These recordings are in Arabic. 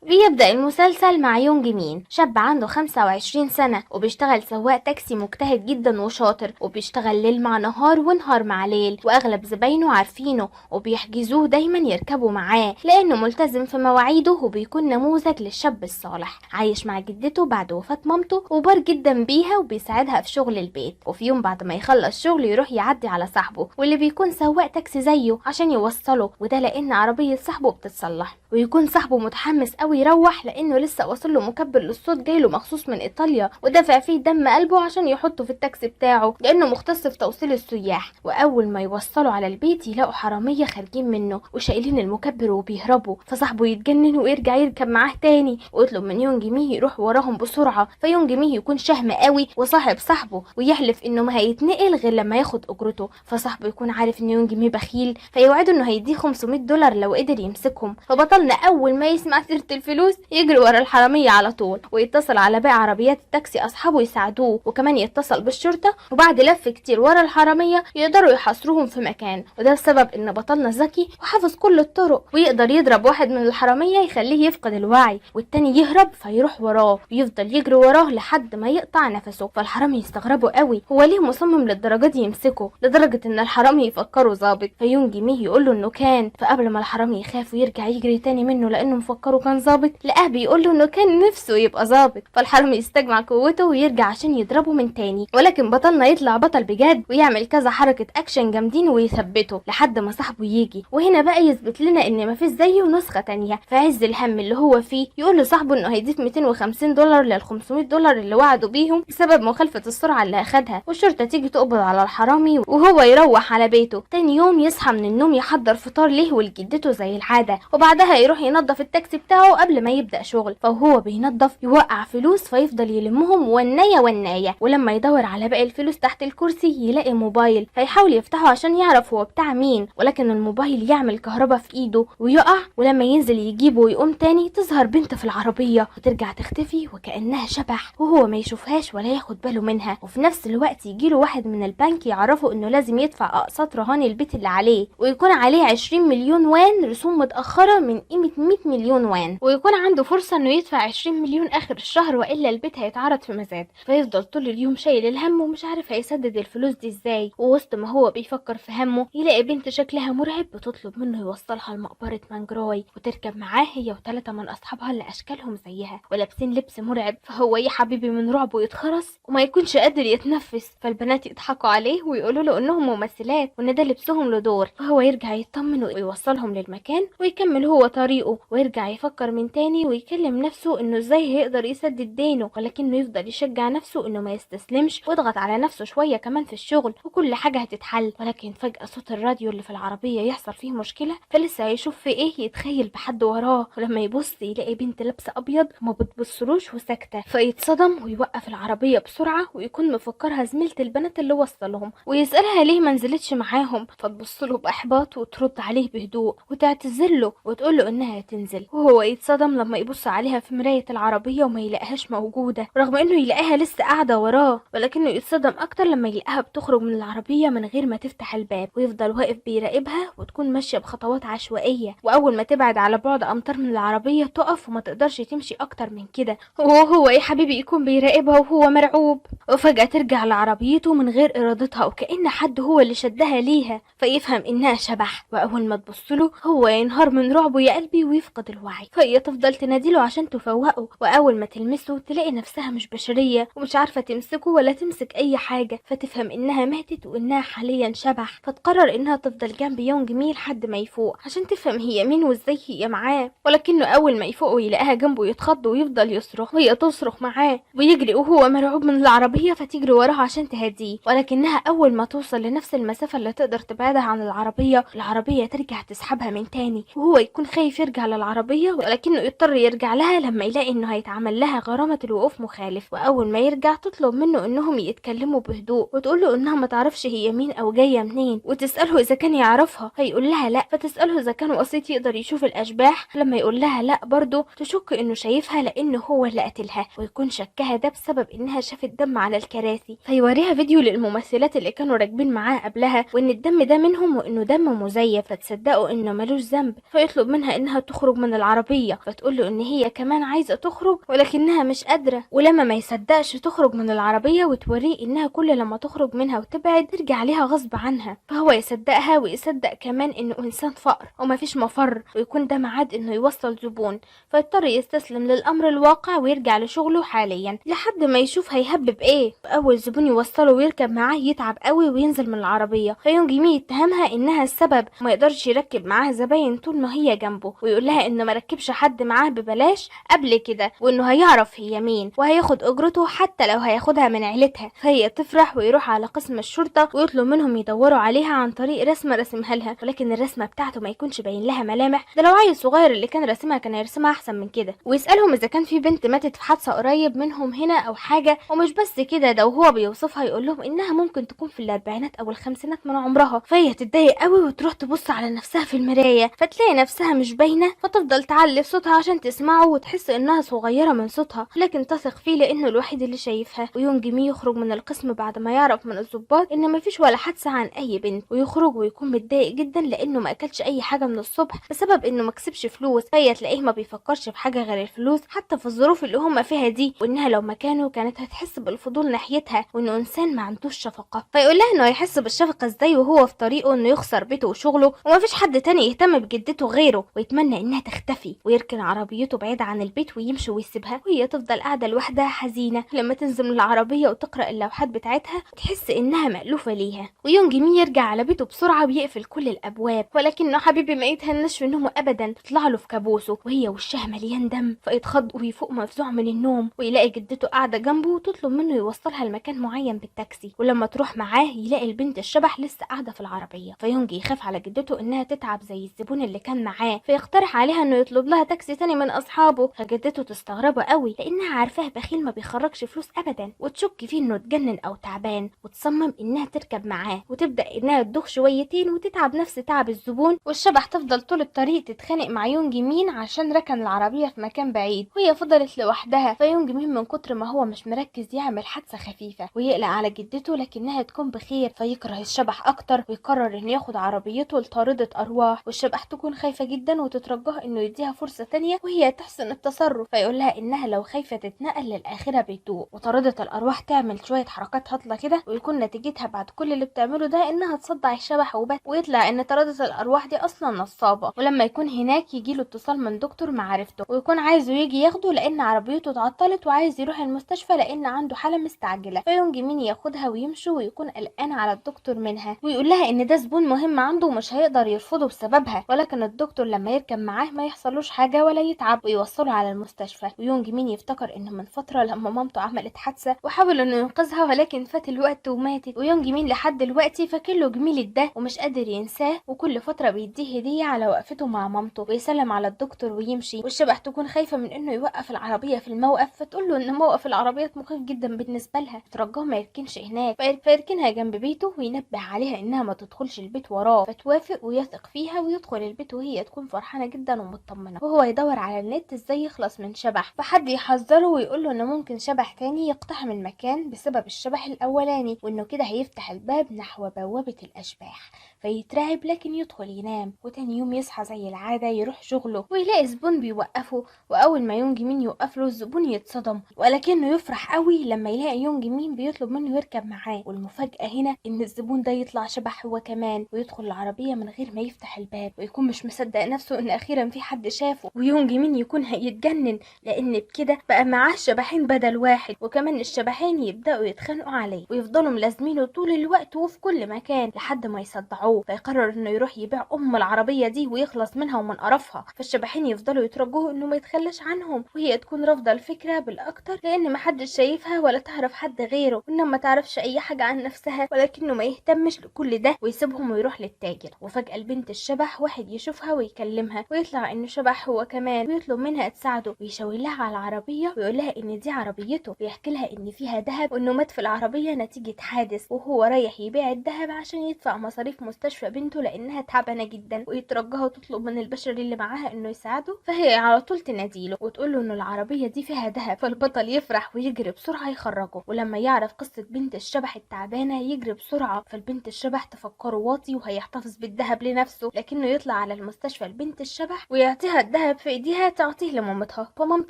بيبدأ المسلسل مع يونج مين، شاب عنده 25 سنة وبيشتغل سواق تاكسي مجتهد جدا وشاطر، وبيشتغل ليل مع نهار ونهار مع ليل، واغلب زباينه عارفينه وبيحجزوه دايما يركبوا معاه لانه ملتزم في مواعيده وبيكون نموذج للشاب الصالح. عايش مع جدته بعد وفاة مامته وبار جدا بيها وبيساعدها في شغل البيت. وفي يوم بعد ما يخلص شغل يروح يعدي على صاحبه واللي بيكون سواق تاكسي زيه عشان يوصله، وده لان عربية صاحبه بتتصلح. ويكون صاحبه متحمس قوي يروح لانه لسه واصل له مكبر للصوت جايله مخصوص من ايطاليا ودافع فيه دم قلبه عشان يحطه في التاكسي بتاعه لانه مختص في توصيل السياح. واول ما يوصلوا على البيت يلاقوا حراميه خارجين منه وشايلين المكبر وبيهربوا، فصاحبه يتجنن ويرجع يركب معاه تاني ويطلب من يونج مي يروح وراهم بسرعه. فيونج مي يكون شهم قوي وصاحب صاحبه ويحلف انه ما هيتنقل غير لما ياخد اجرته. فصاحبه يكون عارف ان يونج مي بخيل فيوعده انه هيديه $500 لو قدر يمسكهم. فبطلنا اول ما يسمع سيره الفلوس يجري ورا الحراميه على طول ويتصل على باقي عربيات التاكسي اصحابه يساعدوه، وكمان يتصل بالشرطه. وبعد لف كتير ورا الحراميه يقدروا يحاصروهم في مكان، وده بسبب ان بطلنا ذكي وحافظ كل الطرق ويقدر يضرب واحد من الحراميه يخليه يفقد الوعي والتاني يهرب فيروح وراه ويفضل يجري وراه لحد ما يقطع نفسه. فالحرامي يستغربوا قوي هو ليه مصمم للدرجه دي يمسكه، لدرجه ان الحرامي يفكروا ظابط. فيونج ميه يقول له انه كان، فقبل ما الحرامي يخاف ويرجع يجري تاني منه لانه مفكره كان ظابط لقاه بيقول له انه كان نفسه يبقى ظابط. فالحرامي يستجمع قوته ويرجع عشان يضربه من تاني، ولكن بطلنا يطلع بطل بجد ويعمل كذا حركه اكشن جامدين ويثبته لحد ما صاحبه يجي. وهنا بقى يثبت لنا ان مفيش زيه نسخه تانية. في عز الهم اللي هو فيه يقول لصاحبه انه هيضيف $250 لل $500 اللي وعدوا بيهم بسبب مخالفه السرعه اللي اخدها، والشرطه تيجي تقبض على الحرامي وهو يروح على بيته. تاني يوم يصحى من النوم يحضر فطار ليه ولجدته زي العاده، وبعدها يروح ينظف التاكسي بتاعه قبل ما يبدا شغل. فهو بينظف يوقع فلوس فيفضل يلمهم ونايه ونايه، ولما يدور على باقي الفلوس تحت الكرسي يلاقي موبايل فيحاول يفتحه عشان يعرف هو بتاع مين، ولكن الموبايل يعمل كهربا في ايده ويقع. ولما ينزل يجيبه ويقوم تاني تظهر بنت في العربيه وترجع تختفي وكانها شبح وهو ما يشوفهاش ولا ياخد باله منها. وفي نفس الوقت يجيله واحد من البنك يعرفه انه لازم يدفع اقساط رهان البيت اللي عليه، ويكون عليه 20 مليون وان رسوم متاخره من قيمه 100 مليون وان، ويكون عنده فرصه انه يدفع 20 مليون اخر الشهر والا البيت هيتعرض في مزاد. فيفضل طول اليوم شايل الهم ومش عارف هيسدد الفلوس دي ازاي. ووسط ما هو بيفكر في همه يلاقي بنت شكلها مرعب بتطلب منه يوصلها لمقبره مانجروي وتركب معاه هي وثلاثه من اصحابها اللي اشكالهم زيها ولابسين لبس مرعب. فهو يا حبيبي من رعبه يتخرس وما يكونش قادر يتنفس. فالبنات يضحكوا عليه ويقولوا له انهم ممثلات وان ده لبسهم لدور. فهو يرجع يطمن ويوصلهم للمكان ويكمل هو طريقه، ويرجع يفكر من تاني ويكلم نفسه انه ازاي هيقدر يسدد دينه، ولكنه يفضل يشجع نفسه انه ما يستسلمش ويضغط على نفسه شويه كمان في الشغل وكل حاجه هتتحل. ولكن فجاه صوت الراديو اللي في العربيه يحصل فيه مشكله فلسه هيشوف في ايه يتخيل بحد وراه، ولما يبص يلاقي بنت لابسه ابيض وما بتبصلوش وساكته. فيتصدم ويوقف العربيه بسرعه ويكون مفكرها زميله البنات اللي وصلهم ويسالها ليه ما نزلتش معاهم. فتبصله باحباط وترد عليه بهدوء وتعتذرله وتقوله انها تنزل. وهو يتصدم لما يبص عليها في مرايه العربيه وما يلاقيهاش موجوده رغم انه يلاقيها لسه قاعده وراه، ولكنه يتصدم اكتر لما يلاقيها بتخرج من العربيه من غير ما تفتح الباب ويفضل واقف بيراقبها وتكون ماشيه بخطوات عشوائيه، واول ما تبعد على بعد امتار من العربيه تقف وما تقدرش تمشي اكتر من كده. وهو يا حبيبي يكون بيراقبها وهو مرعوب، وفجاه ترجع لعربيته من غير ارادتها وكأن حد هو اللي شدها ليها فيفهم انها شبح. واول ما تبصله هو ينهار من رعبه يا قلبي ويفقد الوعي. فهي تفضل تناديله عشان تفوقه، واول ما تلمسه تلاقي نفسها مش بشريه ومش عارفه تمسكه ولا تمسك اي حاجه، فتفهم انها ماتت وانها حاليا شبح. فتقرر انها تفضل جنب يونج مي لحد ما يفوق عشان تفهم هي مين وازاي هي معاه. ولكنه اول ما يفوق ويلاقيها جنبه يتخض ويفضل يصرخ وهي تصرخ معاه ويجري وهو مرعوب من العربيه فتجري وراها عشان تهديه. ولكنها اول ما توصل لنفس المسافه اللي تقدر تبعدها عن العربيه ترجع تسحبها من تاني، وهو يكون خايف يرجع للعربيه ولكنه يضطر يرجع لها لما يلاقي انه هيتعمل لها غرامه الوقوف مخالف. واول ما يرجع تطلب منه انهم يتكلموا بهدوء وتقول له انها ما تعرفش هي مين او جايه منين، وتساله اذا كان يعرفها فيقول لها لا، فتساله اذا كان وسيط يقدر يشوف الاشباح. لما يقول لها لا برضه تشك انه شايفها لانه هو اللي قتلها، ويكون شكها ده بسبب انها شافت دم على الكراسي. فيوريها فيديو للممثلات اللي كانوا راكبين معاه قبلها وان الدم ده منهم وانه دم مزيف، فتصدقوا انه ملوش ذنب. فيطلب منها انها تخرج من العربيه العربية، فتقول له ان هي كمان عايزة تخرج ولكنها مش قادرة. ولما ما يصدقش تخرج من العربية وتوريه انها كل لما تخرج منها وتبعد ترجع عليها غصب عنها، فهو يصدقها ويصدق كمان انه انسان فقر ومفيش مفر، ويكون ده ميعاد انه يوصل زبون، فيضطر يستسلم للامر الواقع ويرجع لشغله حاليا لحد ما يشوف هيهبب ايه. اول زبون يوصله ويركب معاه يتعب قوي وينزل من العربية، فيونج مي يتهمها انها السبب، ما يقدرش يركب معاها زباين طول ما هي جنبه، ويقول لها انه ما ركبش حد معاه ببلاش قبل كده وانه هيعرف هي مين وهياخد اجرته حتى لو هياخدها من عيلتها. فهي تفرح ويروح على قسم الشرطة ويطلب منهم يدوروا عليها عن طريق رسمة رسمها لها، ولكن الرسمة بتاعته ما يكونش باين لها ملامح، ده لو عيل صغير اللي كان راسمها كان هيرسمها احسن من كده. ويسألهم اذا كان في بنت ماتت في حادثة قريب منهم هنا او حاجة، ومش بس كده ده وهو بيوصفها يقول لهم انها ممكن تكون في الاربعينات او الخمسينات من عمرها. فهي تتضايق قوي وتروح تبص على نفسها في المراية فتلاقي نفسها مش باينة، فتفضل تعلي صوتها عشان تسمعه وتحس انها صغيرة من صوتها، لكن تثق فيه لانه الوحيد اللي شايفها. ويونج مي يخرج من القسم بعد ما يعرف من الضباط ان مفيش ولا حادثة عن اي بنت، ويخرج ويكون متضايق جدا لانه ما اكلش اي حاجة من الصبح بسبب انه ما كسبش فلوس. فهي تلاقيه ما بيفكرش في حاجة غير الفلوس حتى في الظروف اللي هم فيها دي، وانها لو مكانه كانت هتحس بالفضول ناحيتها وانه انسان ما عندوش شفقة. فيقول لها انه يحس بالشفقة ازاي وهو في طريقه انه يخسر بيته وشغله ومفيش حد تاني يهتم بجدته غيره، ويتمنى انها تختفي ويركن عربيته بعيد عن البيت ويمشي ويسيبها، وهي تفضل قاعدة لوحدها حزينة. لما تنزل من العربية وتقرأ اللوحات بتاعتها تحس انها مألوفة ليها. ويونج مي يرجع على بيته بسرعة ويقفل كل الابواب، ولكنه حبيبي ما يتهنش في نومه ابدا، تطلع له في كابوسه وهي وشها مليان دم، فيتخض ويفوق مفزوع من النوم ويلاقي جدته قاعدة جنبه وتطلب منه يوصلها لمكان معين بالتاكسي. ولما تروح معاه يلاقي البنت الشبح لسه قاعدة في العربية، فيونج يخاف على جدته انها تتعب زي الزبون اللي كان معاه، فيقترح عليها انه يطلب لها تاكسي تاني من اصحابه. فجدته تستغربه قوي لانها عارفاه بخيل ما بيخرجش فلوس ابدا، وتشك فيه انه اتجنن او تعبان، وتصمم انها تركب معاه وتبدا انها تدوخ شويتين وتتعب نفس تعب الزبون. والشبح تفضل طول الطريق تتخانق مع يونج مين عشان ركن العربية في مكان بعيد وهي فضلت لوحدها. فيونج مين من كتر ما هو مش مركز يعمل حادثة خفيفة ويقلق على جدته لكنها تكون بخير، فيكره الشبح اكتر ويقرر انه ياخد عربيته لطاردة ارواح، والشبح تكون خايفة جدا وتترجاه انه يديها فرصة تانية وهي تحسن التصرف، فيقول لها انها لو خايفة تتنقل للاخرة بتدوق. وطاردة الارواح تعمل شوية حركات هطلة كده ويكون نتيجتها بعد كل اللي بتعمله ده انها تصدع الشبح وبس، ويطلع ان طاردة الارواح دي اصلا نصابة. ولما يكون هناك يجيله اتصال من دكتور معرفته ويكون عايزه يجي ياخده لان عربيته اتعطلت وعايز يروح المستشفى لان عنده حالة مستعجلة. فيونج مين ياخدها ويمشي ويكون قلقان على الدكتور منها ويقول لها ان ده زبون مهم عنده ومش هيقدر يرفضه بسببها، ولكن الدكتور لما يركب معاه ما يحصلوش حاجة ولا يتعب ويوصله على المستشفى. ويونج مين يفتكر انه من فترة لما مامته عملت حادثة وحاول انه ينقذها ولكن فات الوقت وماتت، ويونج مين لحد دلوقتي فاكر له جميلة ده ومش قادر ينساه، وكل فترة بيديه هدية على وقفته مع مامته ويسلم على الدكتور ويمشي. والشبح تكون خايفة من انه يوقف العربية في الموقف، فتقول له ان موقف العربيات مخيف جدا بالنسبة لها، ترجاه ما يركنش هناك، فيركنها جنب بيته وينبه عليها انها ما تدخلش البيت وراه، فتوافق ويثق فيها ويدخل البيت وهي تكون فرحانة جدا ومطمنة. وهو يدور على النت ازاي يخلص من شبح، فحد يحذره ويقول له انه ممكن شبح تاني يقتحم المكان بسبب الشبح الاولاني، وانه كده هيفتح الباب نحو بوابة الاشباح، فيترعب لكن يدخل ينام. وتاني يوم يصحى زي العادة يروح شغله ويلاقي زبون بيوقفه، واول ما يونج مين يوقف له الزبون يتصدم ولكنه يفرح قوي لما يلاقي يونج مين بيطلب منه يركب معاه. والمفاجأة هنا ان الزبون ده يطلع شبح هو كمان ويدخل العربية من غير ما يفتح الباب، ويكون مش مصدق نفسه ان اخيرا في حد شافه. ويونج مين يكون هيتجنن لان بكده بقى معاه شبحين بدل واحد، وكمان الشبحين يبدأوا يتخانقوا عليه ويفضلوا ملازمينه طول الوقت وفي كل مكان لحد ما يصدعوه، فيقرر انه يروح يبيع العربية دي ويخلص منها ومن قرفها. فالشبحين يفضلوا يترجوه انه ما يتخلاش عنهم، وهي تكون رافضة الفكرة بالاكتر لان محدش شايفها ولا تعرف حد غيره، وانها ما تعرفش اي حاجة عن نفسها، ولكنه ما يهتمش لكل ده ويسيبهم ويروح للتاجر. وفجأة البنت الشبح واحد يشوفها ويكلمها ويطلع انه شبح هو كمان، ويطلب منها تساعده ويشاور لها على العربية ويقول لها ان دي عربيته، ويحكي لها ان فيها ذهب وانه مات في العربية نتيجة حادث وهو رايح يبيع الذهب عشان يدفع مصاريف مستشفى بنته لانها تعبانة جدا، ويترجاها وتطلب من البشر اللي معاها انه يساعده. فهي على طول تناديله وتقول له انه العربية دي فيها ذهب، فالبطل يفرح ويجري بسرعة يخرجه. ولما يعرف قصة بنت الشبح التعبانة يجري بسرعة، فالبنت الشبح تفكره واطي وهيحتفظ بالذهب لنفسه، لكنه يطلع على المستشفى البنت الشبح ويعطيها الذهب الذهب في ايديها تعطيه لمامتها، فمامة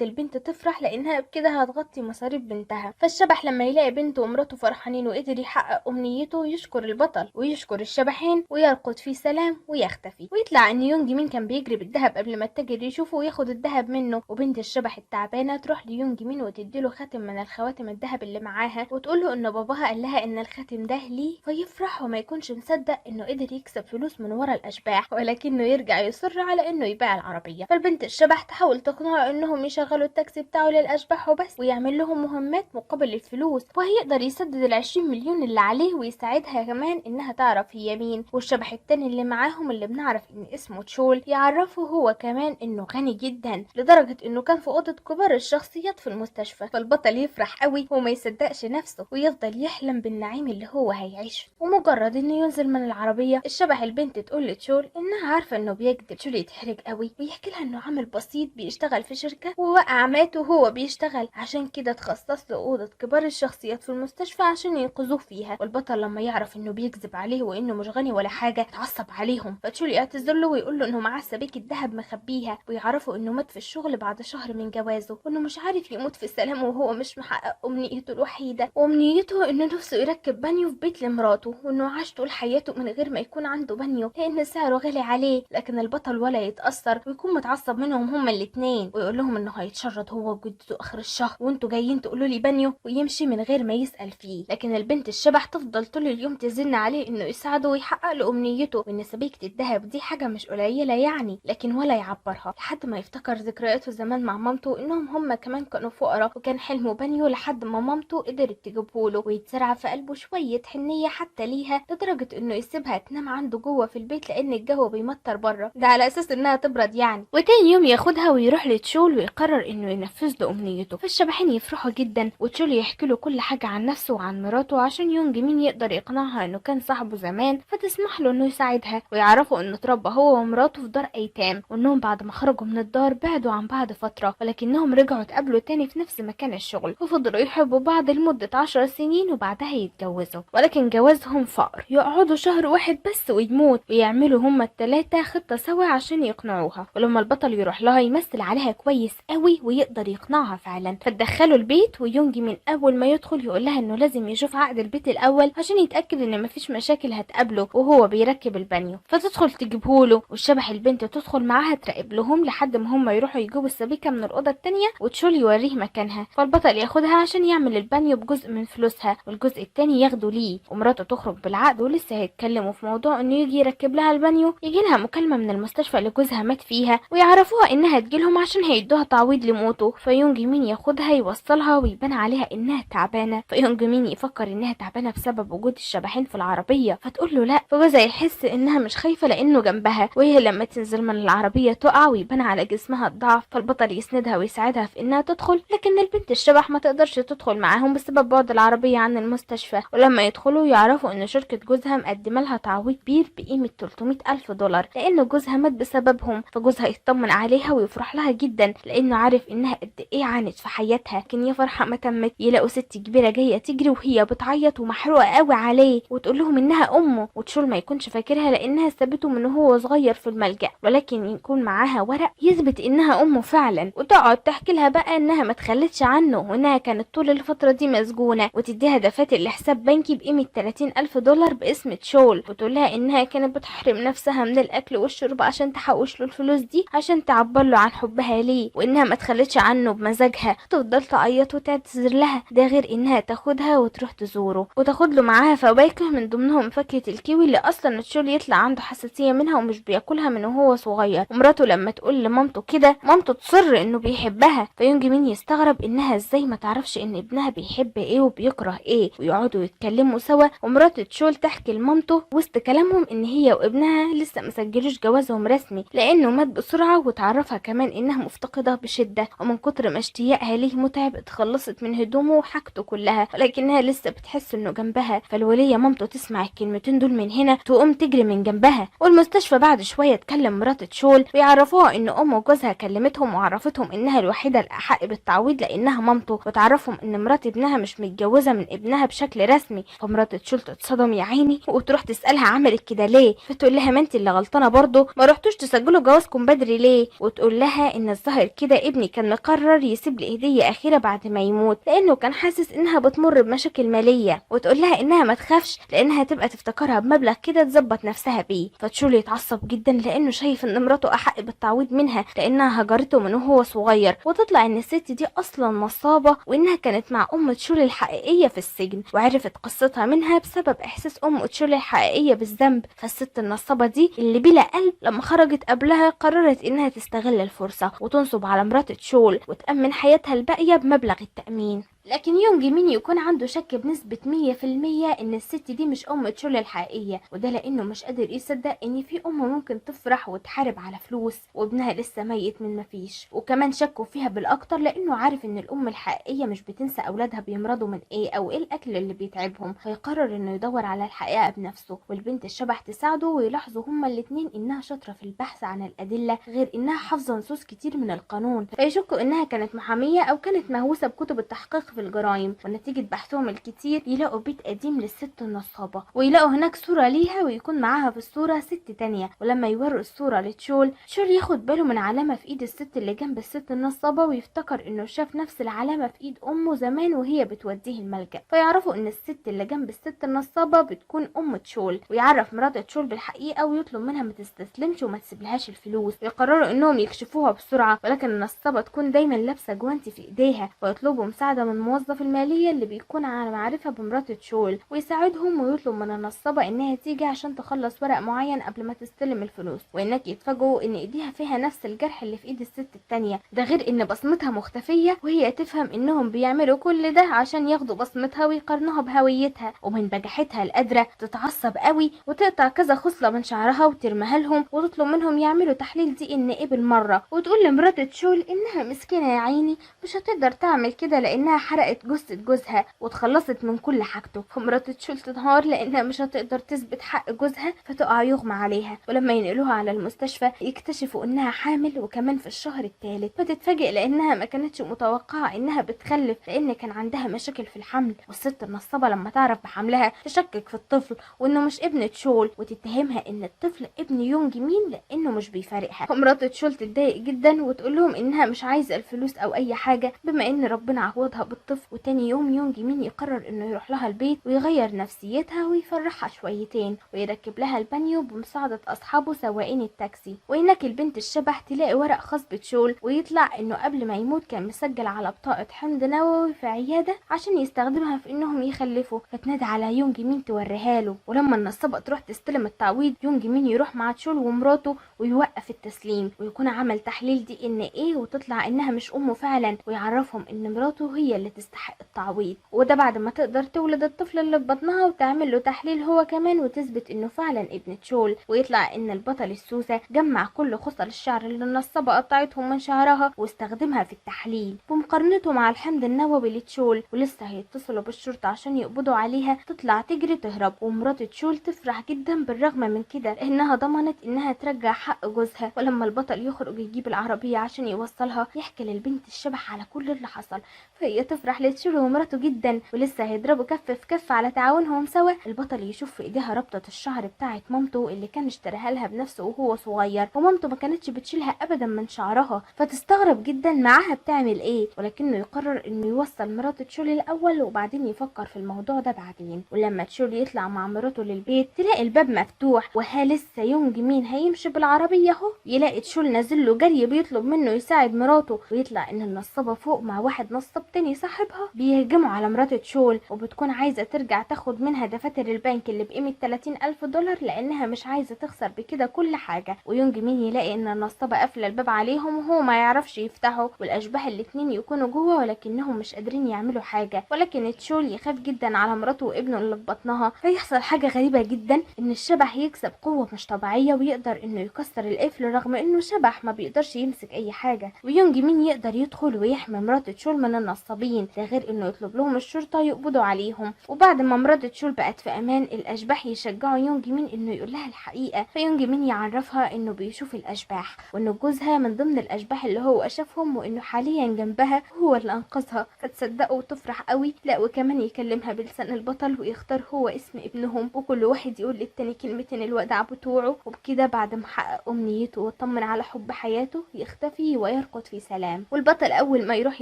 البنت تفرح لانها بكده هتغطي مصاريف بنتها. فالشبح لما يلاقي بنته ومراته فرحانين وقدر يحقق امنيته يشكر البطل ويشكر الشبحين ويرقد في سلام ويختفي. ويطلع ان يونج مين كان بيجري بالذهب قبل ما التاجر يشوفه وياخد الذهب منه، وبنت الشبح التعبانه تروح ليونج مين وتديله خاتم من الخواتم الذهب اللي معاها وتقول له ان باباها قال لها ان الخاتم ده ليه، فيفرح وما يكونش مصدق انه قدر يكسب فلوس من ورا الاشباح، ولكنه يرجع يصر على انه يبيع العربيه. فالبنت الشبح تحاول تقنعه انهم يشغلوا التاكسي بتاعه للاشباح وبس ويعمل لهم مهمات مقابل الفلوس، وهيقدر يسدد ال20 مليون اللي عليه ويساعدها كمان انها تعرف هي مين. والشبح التاني اللي معاهم اللي بنعرف ان اسمه تشول يعرفه هو كمان انه غني جدا لدرجه انه كان في اوضه كبار الشخصيات في المستشفى. فالبطل يفرح قوي وما يصدقش نفسه ويفضل يحلم بالنعيم اللي هو هيعيشه. ومجرد انه ينزل من العربيه الشبح البنت تقول لتشول انها عارفه انه بيكذب. تشول يتحرج قوي ويحكي لها انه عامل بسيط بيشتغل في شركه ووقع ماته وهو بيشتغل، عشان كده تخصص له اوضه كبار الشخصيات في المستشفى عشان ينقذوه فيها. والبطل لما يعرف انه بيكذب عليه وانه مش غني ولا حاجه يتعصب عليهم، فتشول يعتذر له ويقول له انه معاه سبيكه ذهب مخبيها، ويعرفوا انه مات في الشغل بعد شهر من جوازه وانه مش عارف يموت في سلام وهو مش محقق امنيته الوحيده، وامنيته انه نفسه يركب بانيو في بيت لمراته، وانه عاش طول حياته من غير ما يكون عنده بانيو لان سعره غالي عليه. لكن البطل ولا يتاثر ويكون متعصب منهم هما الاتنين ويقول لهم انه هيتشرد هو وجدته اخر الشهر وانتوا جايين تقولوا لي بانيو، ويمشي من غير ما يسال فيه. لكن البنت الشبح تفضل طول اليوم تزن عليه انه يساعده ويحقق له امنيته، وان سبيكه الذهب دي حاجه مش قليله يعني، لكن ولا يعبرها لحد ما يفتكر ذكرياته زمان مع مامته انهم هما كمان كانوا فقراء وكان حلمه بانيو لحد ما مامته قدرت تجيبهوله، ويتزرع في قلبه شويه حنيه حتى ليها لدرجه انه يسيبها تنام عنده جوه في البيت لان الجو بيمطر بره، ده على اساس انها تبرد يعني. وتاني يوم ياخدها ويروح لتشول ويقرر انه ينفذ له امنيته. فالشبحين يفرحوا جدا وتشول يحكي له كل حاجه عن نفسه وعن مراته عشان يونج مين يقدر يقنعها انه كان صاحبه زمان فتسمح له انه يساعدها، ويعرفوا انه اتربى هو ومراته في دار ايتام وانهم بعد ما خرجوا من الدار بعدوا عن بعض فتره، ولكنهم رجعوا اتقابلوا تاني في نفس مكان الشغل وفضلوا يحبوا بعض لمده 10 سنين وبعدها يتجوزوا. ولكن جوازهم فقر، يقعدوا شهر واحد بس ويموت، ويعملوا هما التلاتة خطه سوا عشان يقنعوها. ولما البطل يروح لها يمثل عليها كويس قوي ويقدر يقنعها فعلا، فتدخلوا البيت ويونج من اول ما يدخل يقول لها انه لازم يشوف عقد البيت الاول عشان يتاكد ان مفيش مشاكل هتقابله وهو بيركب البانيو. فتدخل تجيبهوله والشبح البنت تدخل معاها تراقب لهم لحد ما هم يروحوا يجيبوا السبيكه من الاوضه التانية وتشول يوريه مكانها. فالبطل ياخدها عشان يعمل البانيو بجزء من فلوسها والجزء التاني ياخده ليه، ومراته تخرج بالعقد ولسه هيتكلموا في موضوع انه يجي يركب لها البانيو. يجي لها مكالمه من المستشفى اللي جوزها مات فيها ويعرفوها انها تجيلهم عشان هيدوها تعويض لموته. فيونج مين ياخدها يوصلها ويبان عليها انها تعبانه، فيونج مين يفكر انها تعبانه بسبب وجود الشبحين في العربيه فتقول له لا، فجوزها يحس انها مش خايفه لانه جنبها، وهي لما تنزل من العربيه تقع ويبان على جسمها الضعف، فالبطل يسندها ويساعدها في انها تدخل. لكن البنت الشبح ما تقدرش تدخل معاهم بسبب بعد العربيه عن المستشفى. ولما يدخلوا يعرفوا ان شركه جوزها مقدمه لها تعويض كبير بقيمه 300,000 دولار لانه جوزها مات بسببهم. فجوزها يطمن عليها ويفرح لها جدا لانه عارف انها قد ايه عانت في حياتها. لكن يا فرحه ما تمت يلاقوا ست كبيره جايه تجري وهي بتعيط ومحروقه قوي عليه وتقول لهم انها امه، وتشول ما يكونش فاكرها لانها سابته من وهو صغير في الملجأ، ولكن يكون معاها ورق يثبت انها امه فعلا، وتقعد تحكي لها بقى انها ما تخلتش عنه وانها كانت طول الفتره دي مسجونه، وتديها دفاتر لحساب بنكي بقيمه 30,000 دولار باسم تشول، وتقول لها انها كانت بتحرم نفسها من الاكل والشرب عشان تحوش له الفلوس دي عشان تعبر له عن حبها ليه، وانها ما تخلتش عنه بمزاجها. تفضل تعيط وتعتذر لها، ده غير انها تاخدها وتروح تزوره وتاخد له معاها فواكه من ضمنهم فاكهه الكيوي اللي اصلا تشول يطلع عنده حساسيه منها ومش بياكلها من وهو صغير. ومراته لما تقول لمامته كده مامته تصر انه بيحبها، فيونج مين يستغرب انها ازاي ما تعرفش ان ابنها بيحب ايه وبيكره ايه، ويقعدوا يتكلموا سوا. ومرات تشول تحكي لمامته وسط كلامهم ان هي وابنها لسه مسجلوش جوازهم رسمي لانه مات بسرعه، وتعرفها كمان انها مفتقده بشده ومن كتر ما اشتياقها ليه متعب اتخلصت من هدومه وحاجته كلها، ولكنها لسه بتحس انه جنبها. فالوليه مامته تسمع الكلمتين دول من هنا تقوم تجري من جنبها. والمستشفى بعد شويه تكلم مرات تشول ويعرفوها ان ام وجوزها كلمتهم وعرفتهم انها الوحيده الاحق بالتعويض لانها مامته، وتعرفهم ان مرات ابنها مش متجوزه من ابنها بشكل رسمي. فمرات تشول تتصدم يا عيني وتروح تسالها عملت كده ليه، فتقول لها ما انت اللي غلطانه برضه، ما رحتوش تسجلوا جوازكم بدري ليه، وتقول لها ان الظاهر كده ابني كان مقرر يسيب لي هدية اخيرة بعد ما يموت لانه كان حاسس انها بتمر بمشاكل مالية، وتقول لها انها ما تخافش لانها تبقى تفتكرها بمبلغ كده تظبط نفسها بيه. فتشول يتعصب جدا لانه شايف ان مراته احق بالتعويض منها لانها هجرته من وهو صغير، وتطلع ان الست دي اصلا نصابة وانها كانت مع ام تشول الحقيقية في السجن، وعرفت قصتها منها بسبب احساس ام تشول الحقيقية بالذنب. فالست النصابة دي اللي بلا قلب لما خرجت قبلها قررت انها تستغل الفرصة وتنصب على مرات تشول وتأمن حياتها الباقية بمبلغ التأمين. لكن يونج مين يكون عنده شك بنسبة 100% ان الست دي مش ام تشول الحقيقية، وده لانه مش قادر يصدق ان في ام ممكن تفرح وتحارب على فلوس وابنها لسه ميت من مفيش. وكمان شكوا فيها بالاكتر لانه عارف ان الام الحقيقية مش بتنسى اولادها بيمرضوا من ايه او ايه الاكل اللي بيتعبهم، فيقرر انه يدور على الحقيقة بنفسه. والبنت الشبح تساعده ويلاحظوا هما الاتنين انها شاطرة في البحث عن الادلة غير انها حافظة نصوص كتير من القانون، فيشكوا انها كانت محامية او كانت مهووسة بكتب التحقيق في الجرائم. ونتيجة بحثهم الكتير يلاقوا بيت قديم للست النصابة ويلاقوا هناك صورة ليها ويكون معاها في الصورة ست تانية. ولما يوروا الصورة لتشول، تشول ياخد باله من علامة في ايد الست اللي جنب الست النصابة ويفتكر انه شاف نفس العلامة في ايد امه زمان وهي بتوديه الملجأ، فيعرفوا ان الست اللي جنب الست النصابة بتكون ام تشول. ويعرف مرات تشول بالحقيقة ويطلب منها ما تستسلمش وما تسيبلهاش الفلوس. ويقرروا انهم يكشفوها بسرعة، ولكن النصابة تكون دايما لابسة جوانتي في ايديها، ويطلبوا مساعدة من موظف المالية اللي بيكون على معرفة بمرات تشول ويساعدهم، ويطلب من النصابة انها تيجي عشان تخلص ورق معين قبل ما تستلم الفلوس. وانك يتفاجئوا ان ايديها فيها نفس الجرح اللي في ايد الست التانية، ده غير ان بصمتها مختفية، وهي تفهم انهم بيعملوا كل ده عشان ياخدوا بصمتها ويقارنوها بهويتها. ومن بجحتها القادرة تتعصب قوي وتقطع كذا خصلة من شعرها وترميها لهم، وتطلب منهم يعملوا تحليل دي ان ايه بالمرة، وتقول لمرات تشول انها مسكينة يا عيني مش هتقدر تعمل كده لانها حرقت جثة جوزها واتخلصت من كل حاجته. فمرات تشول تنهار لانها مش هتقدر تثبت حق جوزها، فتقع يغمى عليها. ولما ينقلوها على المستشفى يكتشفوا انها حامل وكمان في الشهر الثالث، فتتفاجئ لانها ما كانتش متوقعة انها بتخلف لان كان عندها مشاكل في الحمل. والست النصابة لما تعرف بحملها تشكك في الطفل وانه مش ابن تشول وتتهمها ان الطفل ابن يونج مين لانه مش بيفارقها. فمرات تشول تتضايق جدا وتقول لهم انها مش عايزة الفلوس او اي حاجة بما ان ربنا عوضها بالطفل. وتاني يوم يونج مين يقرر انه يروح لها البيت ويغير نفسيتها ويفرحها شويتين ويركب لها البانيو بمساعدة اصحابه سواقين التاكسي. وهناك البنت الشبح تلاقي ورق خاص بتشول ويطلع انه قبل ما يموت كان مسجل على بطاقة حمض نووي في عيادة عشان يستخدمها في انهم يخلفوا. فتنادى على يونج مين توريها له. ولما النصابة تروح تستلم التعويض يونج مين يروح مع تشول ومراته ويوقف التسليم ويكون عمل تحليل دي ان ايه وتطلع انها مش امه فعلا، ويعرفهم ان مراته هي اللي تستحق التعويض. وده بعد ما تقدر تولد الطفل اللي في بطنها وتعمل له تحليل هو كمان وتثبت انه فعلا ابن تشول. ويطلع ان البطل السوسة جمع كل خصل الشعر اللي النصابة قطعتهم من شعرها واستخدمها في التحليل بمقارنته مع الحمض النووي لتشول. ولسه هيتصلوا بالشرطة عشان يقبضوا عليها، تطلع تجري تهرب. ومرات تشول تفرح جدا بالرغم من كده لانها ضمنت انها ترجع حق جوزها. ولما البطل يخرج يجيب العربية عشان يوصلها يحكي للبنت الشبح على كل اللي حصل، فهي تفرح لتشول ومراته جدا. ولسه هيضربوا كف في كف على تعاونهم سوا. البطل يشوف في ايديها ربطة الشعر بتاعت مامته اللي كان اشتراها لها بنفسه وهو صغير، ومامته ما كانتش بتشيلها ابدا من شعرها، فتستغرب جدا معاها بتعمل ايه. ولكنه يقرر انه يوصل مرات تشول الاول وبعدين يفكر في الموضوع ده بعدين. ولما تشول يطلع مع مراته للبيت تلاقي الباب مفتوح، وها لسه يونج مين هيمشي بالعربية اهو يلاقي تشول نازل له جري بيطلب منه يساعد مراته. ويطلع ان النصابة فوق مع واحد نصاب تاني صاحبها بيهجموا على مرات تشول، وبتكون عايزة ترجع تاخد منها دفاتر البنك اللي بقيمة 30,000 دولار لانها مش عايزة تخسر بكده كل حاجة. ويونج مين يلاقي ان النصابة قافلة الباب عليهم وهو ما يعرفش يفتحه، والاشباح الاتنين يكونوا جوه ولكنهم مش قادرين يعملوا حاجة. ولكن تشول يخاف جدا على مراته وابنه اللي في بطنها. فيحصل حاجة غريبة جدا ان الشبح يكسب قوة مش طبيعية ويقدر انه يكسر القفل رغم انه شبح ما بيقدرش يمسك اي حاجة. ويونج مين يقدر يدخل ويحمي مرات تشول من النصابين جمين، ده غير انه يطلب لهم الشرطة يقبضوا عليهم. وبعد ما مرات تشول بقت في امان، الاشباح يشجعوا يونج مين انه يقول لها الحقيقة، فيونج مين يعرفها انه بيشوف الاشباح، وانه جوزها من ضمن الاشباح اللي هو شافهم، وانه حاليا جنبها هو اللي انقذها. فتصدقه وتفرح قوي. لا وكمان يكلمها بلسان البطل ويختار هو اسم ابنهم، وكل واحد يقول للتاني كلمتين الوداع بتوعه. وبكده بعد ما حقق امنيته واطمن على حب حياته يختفي ويرقد في سلام. والبطل اول ما يروح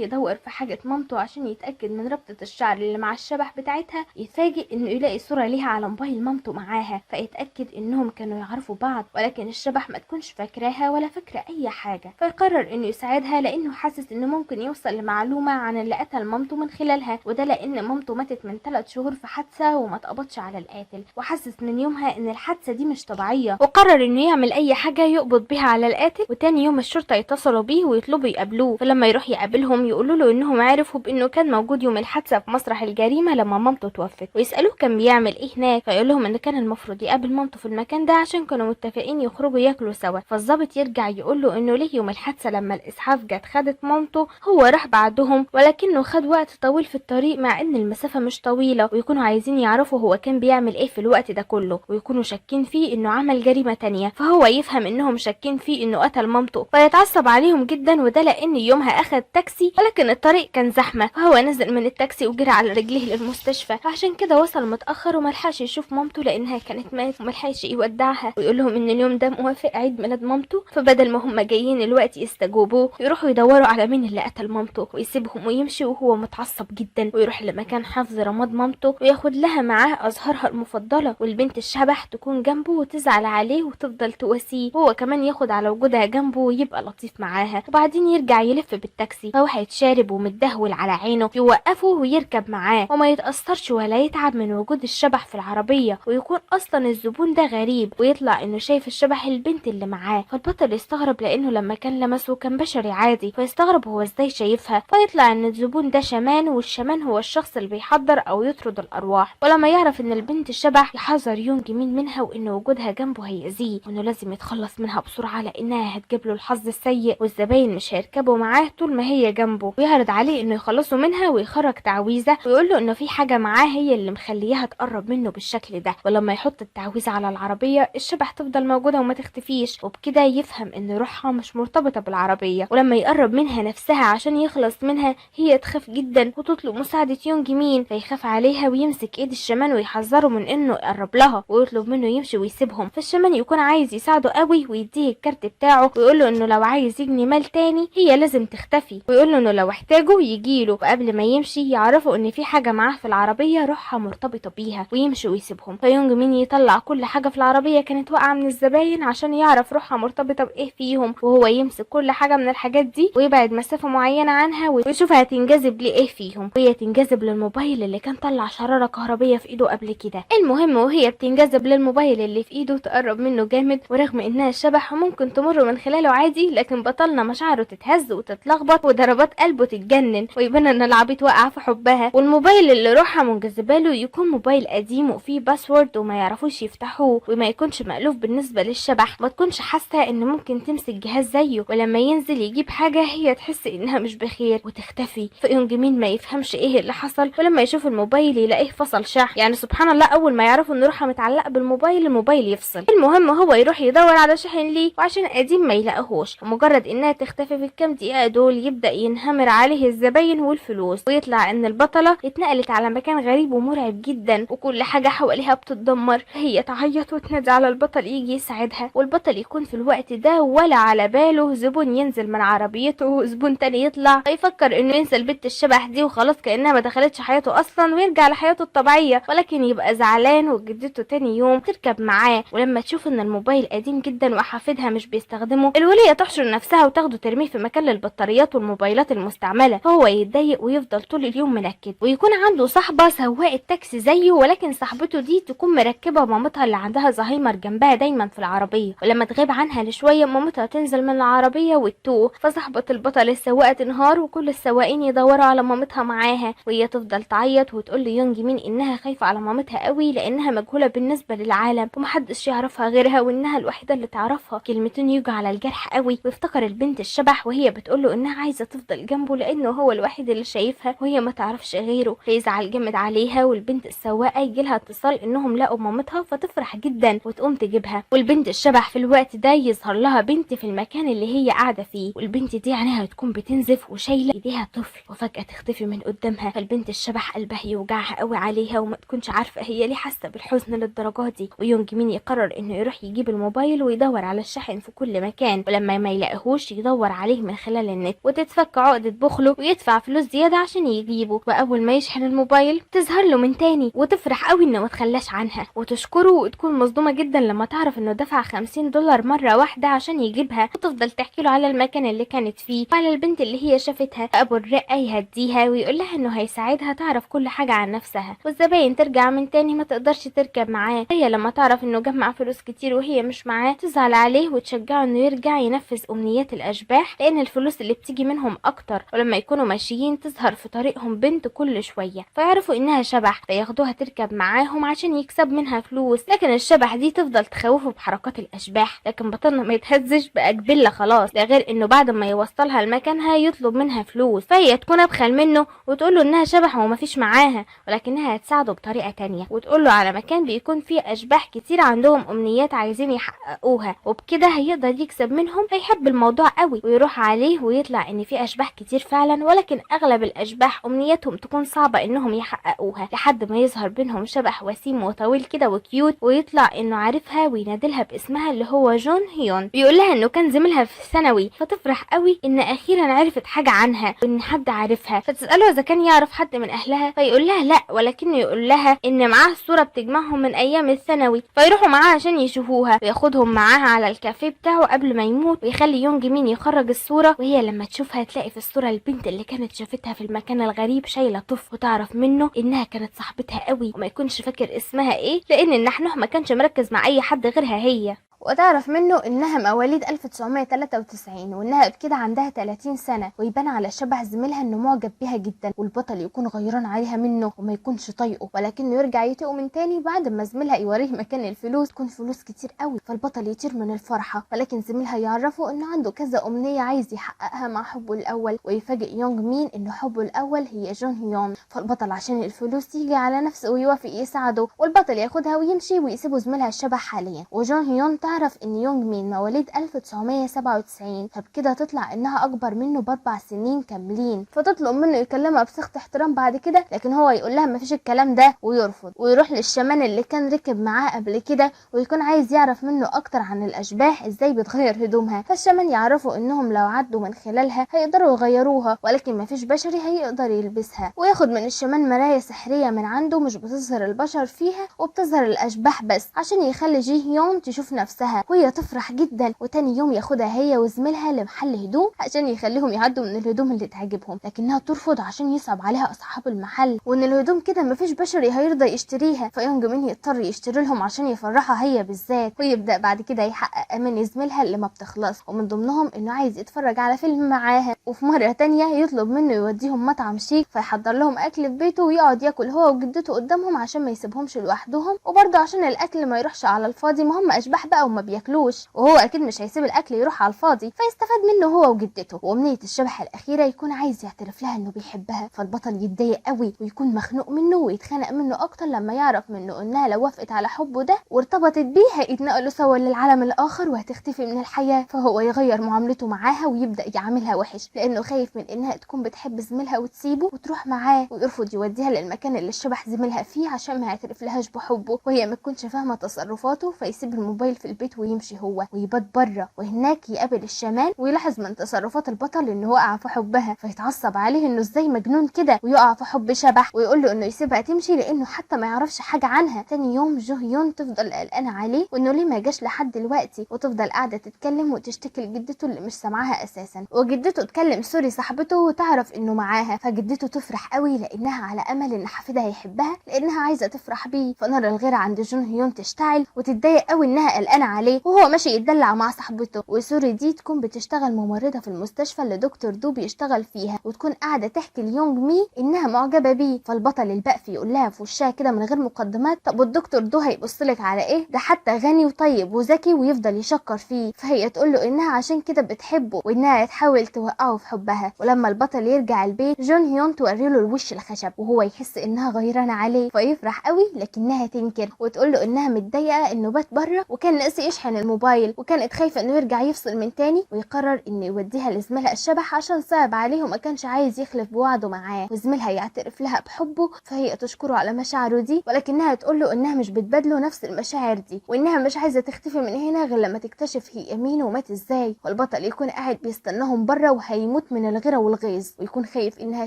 يدور في حاجة مامته عشان يتأكد من ربطة الشعر اللي مع الشبح بتاعتها، يتفاجئ انه يلاقي صورة ليها على موبايل مامته معاها، فيتأكد انهم كانوا يعرفوا بعض، ولكن الشبح ما تكونش فاكراها ولا فاكرة اي حاجة. فيقرر انه يساعدها لانه حاسس انه ممكن يوصل لمعلومة عن اللي قتل مامته من خلالها، وده لان مامته ماتت من 3 شهور في حادثة وما اتقبضش على القاتل، وحاسس من يومها ان الحادثة دي مش طبيعية، وقرر انه يعمل اي حاجة يقبض بيها على القاتل. وتاني يوم الشرطة يتصلوا بيه ويطلبوا يقابلوه، فلما يروح يقابلهم يقولوا له انهم عرفوا بانه كان موجود يوم الحادثة في مسرح الجريمة لما مامته توفت، ويسألوه كان بيعمل ايه هناك، فيقول لهم ان كان المفروض يقابل مامته في المكان ده عشان كانوا متفقين يخرجوا ياكلوا سوا. فالظابط يرجع يقول له انه ليه يوم الحادثة لما الاسعاف جت خدت مامته هو راح بعدهم، ولكنه خد وقت طويل في الطريق مع ان المسافة مش طويلة، ويكونوا عايزين يعرفوا هو كان بيعمل ايه في الوقت ده كله، ويكونوا شاكين فيه انه عمل جريمة تانية. فهو يفهم انهم شاكين فيه انه قتل مامته، فيتعصب عليهم جدا، وده لان يومها اخد تاكسي ولكن الطريق كان زحمة، فهو نزل من التاكسي وجرى على رجليه للمستشفى، عشان كده وصل متأخر وملحقش يشوف مامته لانها كانت ماتت وملحقش يودعها. ويقول لهم ان اليوم ده موافق عيد ميلاد مامته، فبدل ما هم جايين الوقت يستجوبوه يروحوا يدوروا على مين اللي قتل مامته، ويسيبهم ويمشي وهو متعصب جدا، ويروح لمكان حفظ رماد مامته وياخد لها معاه ازهارها المفضلة، والبنت الشبح تكون جنبه وتزعل عليه وتفضل تواسيه، وهو كمان ياخد على وجودها جنبه ويبقى لطيف معاها. وبعدين يرجع يلف بالتاكسي، فواحد شارب ومتدهول على عينه يوقفه ويركب معاه وما يتأثرش ولا يتعب من وجود الشبح في العربية، ويكون اصلا الزبون ده غريب، ويطلع انه شايف الشبح البنت اللي معاه. فالبطل يستغرب لانه لما كان لمسه كان بشري عادي، فيستغرب هو ازاي شايفها. فيطلع ان الزبون ده شمان، والشمان هو الشخص اللي بيحضر او يطرد الارواح. ولما يعرف ان البنت الشبح يحذر يونج مين منها، وان وجودها جنبه هيأذيه، وانه لازم يتخلص منها بسرعة لانها هتجيب له الحظ السيء، والزباين مش هيركبوا معاه طول ما هي جنبه. ويعرض عليه انه يخلصوا منها ويخرج تعويذة، ويقول له انه في حاجة معاه هي اللي مخليها تقرب منه بالشكل ده، ولما يحط التعويذة على العربية الشبح تفضل موجودة وما تختفيش. وبكده يفهم ان روحها مش مرتبطة بالعربية، ولما يقرب منها نفسها عشان يخلص منها هي تخاف جدا وتطلب مساعدة يونج مين، فيخاف عليها ويمسك ايد الشمان ويحذره من انه يقرب لها، ويطلب منه يمشي ويسيبهم. فالشمان يكون عايز يساعده قوي ويديه الكارت بتاعه، ويقول له انه لو عايز يجني مال تاني هي لازم تختفي، ويقول له انه لو احتاجه يجيله. وقبل ما يمشي يعرفوا ان في حاجة معاه في العربية روحها مرتبطة بيها، ويمشي ويسيبهم. فيونج مين يطلع كل حاجة في العربية كانت واقعة من الزباين عشان يعرف روحها مرتبطة بايه فيهم، وهو يمسك كل حاجة من الحاجات دي ويبعد مسافة معينة عنها ويشوفها تنجذب لايه فيهم، وهي تنجذب للموبايل اللي كان طلع شرارة كهربية في ايده قبل كده. المهم وهي بتنجذب للموبايل اللي في ايده تقرب منه جامد، ورغم انها شبح وممكن تمر من خلاله عادي، لكن بطلنا مشاعره تتهز وتتلخبط وضربات قلبه تتجنن، ويبان ان العبيط وقع في حبها. والموبايل اللي روحها منجذبه له يكون موبايل قديم وفيه باسورد وما يعرفوش يفتحوه، وما يكونش مألوف بالنسبه للشبح، ما تكونش حاسه ان ممكن تمسك جهاز زيه، ولما ينزل يجيب حاجه هي تحس انها مش بخير وتختفي. فيونج مين ما يفهمش ايه اللي حصل، ولما يشوف الموبايل يلاقيه فصل شحن، يعني سبحان الله اول ما يعرفوا ان روحها متعلقه بالموبايل الموبايل يفصل. المهم هو يروح يدور على شحن ليه، وعشان قديم ما يلاقيهوش، ومجرد انها تختفي في الكام دقيقه دول يبدا ينهمر عليه الزباين والفلوس. ويطلع ان البطله اتنقلت على مكان غريب ومرعب جدا، وكل حاجه حواليها بتتدمر، فهي تعيط وتنادي على البطل يجي يساعدها. والبطل يكون في الوقت ده ولا على باله زبون ينزل من عربيته وزبون تاني يطلع، فيفكر انه ينسى البت الشبح دي وخلاص كانها ما دخلتش حياته اصلا ويرجع لحياته الطبيعيه، ولكن يبقى زعلان وجدته تاني يوم تركب معاه. ولما تشوف ان الموبايل قديم جدا وحافظها مش بيستخدمه، الوليه تحشر نفسها وتاخده ترميه في مكان للبطاريات والموبايلات المستعمله، فهو يتضايق ويفضل طول اليوم منكد. ويكون عنده صاحبه سواقه تاكسي زيه، ولكن صاحبته دي تكون مركبه مامتها اللي عندها زهايمر جنبها دايما في العربيه، ولما تغيب عنها لشويه مامتها تنزل من العربيه وتتوه، فصاحبه البطل السواقه تنهار وكل السواقين يدوروا على مامتها معاها، وهي تفضل تعيط وتقول ليونج مين انها خايفه على مامتها قوي لانها مجهوله بالنسبه للعالم ومحدش يعرفها غيرها، وانها الوحيده اللي تعرفها. كلمتين يوجع على الجرح قوي، ويفتكر البنت الشبح وهي بتقول له انها عايزه تفضل جنبه لانه هو الوحيد الوحيد اللي شايفها وهي ما تعرفش غيره، فيزعل جامد عليها. والبنت السواقه يجيلها اتصال انهم لقوا مامتها، فتفرح جدا وتقوم تجيبها. والبنت الشبح في الوقت ده يظهر لها بنت في المكان اللي هي قاعده فيه، والبنت دي عينيها تكون بتنزف وشايله ايديها طفل، وفجاه تختفي من قدامها. فالبنت الشبح قلبها يوجعها قوي عليها وما تكونش عارفه هي ليه حاسه بالحزن للدرجه دي. ويونج مين يقرر انه يروح يجيب الموبايل ويدور على الشاحن في كل مكان، ولما ما يلاقيهوش يدور عليه من خلال النت، وتتفك عقده بخله ويدفع فلوس زياده عشان يجيبه. واول ما يشحن الموبايل تظهر له من تاني وتفرح قوي انه ما تخلاش عنها وتشكره، وتكون مصدومه جدا لما تعرف انه دفع $50 مره واحده عشان يجيبها، وتفضل تحكي له على المكان اللي كانت فيه وعلى البنت اللي هي شافتها. ابو الرقه يهديها ويقول لها انه هيساعدها تعرف كل حاجه عن نفسها، والزباين ترجع من تاني ما تقدرش تركب معاه. هي لما تعرف انه جمع فلوس كتير وهي مش معاه تزعل عليه وتشجعه انه يرجع ينفذ امنيات الاشباح، لان الفلوس اللي بتيجي منهم اكتر. ولما يكونوا ماشيين تظهر في طريقهم بنت كل شويه فيعرفوا انها شبح، فياخدوها تركب معاهم عشان يكسب منها فلوس. لكن الشبح دي تفضل تخوفه بحركات الاشباح، لكن بطلنا ما يتهزش بقى جبله خلاص. ده غير انه بعد ما يوصلها لمكانها يطلب منها فلوس، فهي تكون ابخل منه وتقول له انها شبح وما فيش معاها، ولكنها هتساعده بطريقه تانية وتقول له على مكان بيكون فيه اشباح كتير عندهم امنيات عايزين يحققوها، وبكده هيقدر يكسب منهم. هيحب الموضوع قوي ويروح عليه، ويطلع ان في اشباح كتير فعلا، ولكن اغلب الاشباح امنياتهم تكون صعبه انهم يحققوها، لحد ما يظهر بينهم شبح وسيم وطويل كده وكيوت، ويطلع انه عارفها وينادلها باسمها اللي هو جون هيون، بيقول لها انه كان زميلها في الثانوي. فتفرح قوي ان اخيرا عرفت حاجه عنها وان حد عارفها، فتساله اذا كان يعرف حد من اهلها، فيقول لها لا، ولكنه يقول لها ان معاه صوره بتجمعهم من ايام الثانوي، فيروحوا معاها عشان يشوفوها، وياخدهم معاها على الكافيه بتاعه قبل ما يموت، ويخلي يونج مين يخرج الصوره. وهي لما تشوفها تلاقي في الصوره البنت اللي كانت شافتها في المكان الغريب شايله طفل، وتعرف منه انها كانت صاحبتها قوي وما يكونش فاكر اسمها ايه، لان النحنوح ما كانش مركز مع اي حد غيرها هي. وتعرف منه انها مواليد 1993 وانها بكده عندها 30 سنة، ويبان على شبح زميلها انه معجب بيها جدا، والبطل يكون غيران عليها منه وما يكونش طايقه، ولكنه يرجع يطيقه من تاني بعد ما زميلها يوريه مكان الفلوس، تكون فلوس كتير قوي، فالبطل يطير من الفرحة. ولكن زميلها يعرفه انه عنده كذا امنية عايز يحققها مع حبه الاول، ويفاجئ يونج مين انه حبه الاول هي جون هيون. فالبطل عشان الفلوس يجي على نفسه ويوافق يساعده، والبطل ياخدها ويمشي ويسيبه زميلها الشبح حاليا. وجون هيون تعرف ان يونج مين مواليد 1997، فبكده تطلع انها اكبر منه ب4 سنين كاملين، فتطلب منه يكلمها بسخط احترام بعد كده، لكن هو يقول لها مفيش الكلام ده ويرفض، ويروح للشمان اللي كان ركب معاه قبل كده ويكون عايز يعرف منه اكتر عن الاشباح ازاي بتغير هدومها. فالشمان يعرفوا انهم لو عدوا من خلالها هيقدروا يغيروها، ولكن مفيش بشري هيقدر يلبسها، وياخد من الشمان مراية سحرية من عنده مش بتظهر البشر فيها وبتظهر الاشباح بس، عشان يخلي جي هيون تشوف نفسها، وهي تفرح جدا. وتاني يوم ياخدها هي وزميلها لمحل هدوم عشان يخليهم يعدوا من الهدوم اللي تعجبهم، لكنها ترفض عشان يصعب عليها اصحاب المحل وان الهدوم كده مفيش بشري هيرضى يشتريها. فيونج مين يضطر يشتري لهم عشان يفرحها هي بالذات، ويبدا بعد كده يحقق اماني زميلها اللي ما بتخلص، ومن ضمنهم انه عايز يتفرج على فيلم معاها. وفي مره تانية يطلب منه يوديهم مطعم شيك فيحضر لهم اكل في بيته، ويقعد ياكل هو وجدته قدامهم عشان ما يسيبهمش لوحدهم، وبرضه عشان الاكل ما يروحش على الفاضي، ما هم اشباح بقى وما بياكلوش، وهو اكيد مش هيسيب الاكل يروح على الفاضي، فيستفاد منه هو وجدته. وامنيه الشبح الاخيره يكون عايز يعترف لها انه بيحبها، فالبطل يتضايق قوي ويكون مخنوق منه ويتخانق منه اكتر لما يعرف منه انها لو وافقت على حبه ده وارتبطت بيه هيتنقلوا سوا للعالم الاخر وهتختفي من الحياه، فهو يغير معاملته معاها ويبدا يعاملها وحش، لانه خايف من انها تكون بتحب زميلها وتسيبه وتروح معاه، ويرفض يوديها للمكان اللي الشبح زميلها فيه عشان ما يعترف لهاش بحبه، وهي ما تكونش فاهمه تصرفاته، فيسيب الموبايل في البيت ويمشي هو ويبات بره. وهناك يقابل الشمان ويلاحظ من تصرفات البطل انه وقع في حبها، فيتعصب عليه انه ازاي مجنون كده ويقع في حب شبح، ويقول له انه يسيبها تمشي لانه حتى ما يعرفش حاجه عنها. تاني يوم جو هيون تفضل قلقانه عليه وانه ليه ما جاش لحد دلوقتي، وتفضل قاعده تتكلم وتشتكي لجدته اللي مش سامعاها اساسا، وجدته تكلم سوري صاحبته وتعرف انه معاها، فجدته تفرح قوي لانها على امل ان حفيدها هيحبها لانها عايزه تفرح بيه. فنار الغيره عند جون هيون تشتعل وتتضايق قوي انها قلقانه عليه وهو ماشي يتدلع مع صاحبته. وسوري دي تكون بتشتغل ممرضة في المستشفى اللي دكتور دو بيشتغل فيها، وتكون قاعدة تحكي ليونج مي انها معجبة بيه. فالبطل البقفي يقول لها في وشها كده من غير مقدمات: طب والدكتور دو هيبصلك على ايه؟ ده حتى غني وطيب وذكي ويفضل يشكر فيه. فهي تقول له انها عشان كده بتحبه وانها تحاول توقعه في حبها. ولما البطل يرجع البيت جون هيون توري له الوش الخشب وهو يحس انها غيرانة عليه، فيفرح قوي لكنها تنكر وتقول له انها متضايقة انه بات بره وكان ناسي يشحن الموبايل وكانت خايفة انه يرجع يفصل من تاني، ويقرر انه يوديها لزميلها الشبح عشان صعب عليه وما كانش عايز يخلف بوعده معاه. وزميلها يعترف لها بحبه فهي تشكره على مشاعره دي، ولكنها تقول له انها مش بتبادله نفس المشاعر دي وانها مش عايزة تختفي من هنا غير لما تكتشف هي مين ومات ازاي. والبطل يكون قاعد بيستناهم بره وهيموت من الغيرة والغيظ، ويكون خايف انها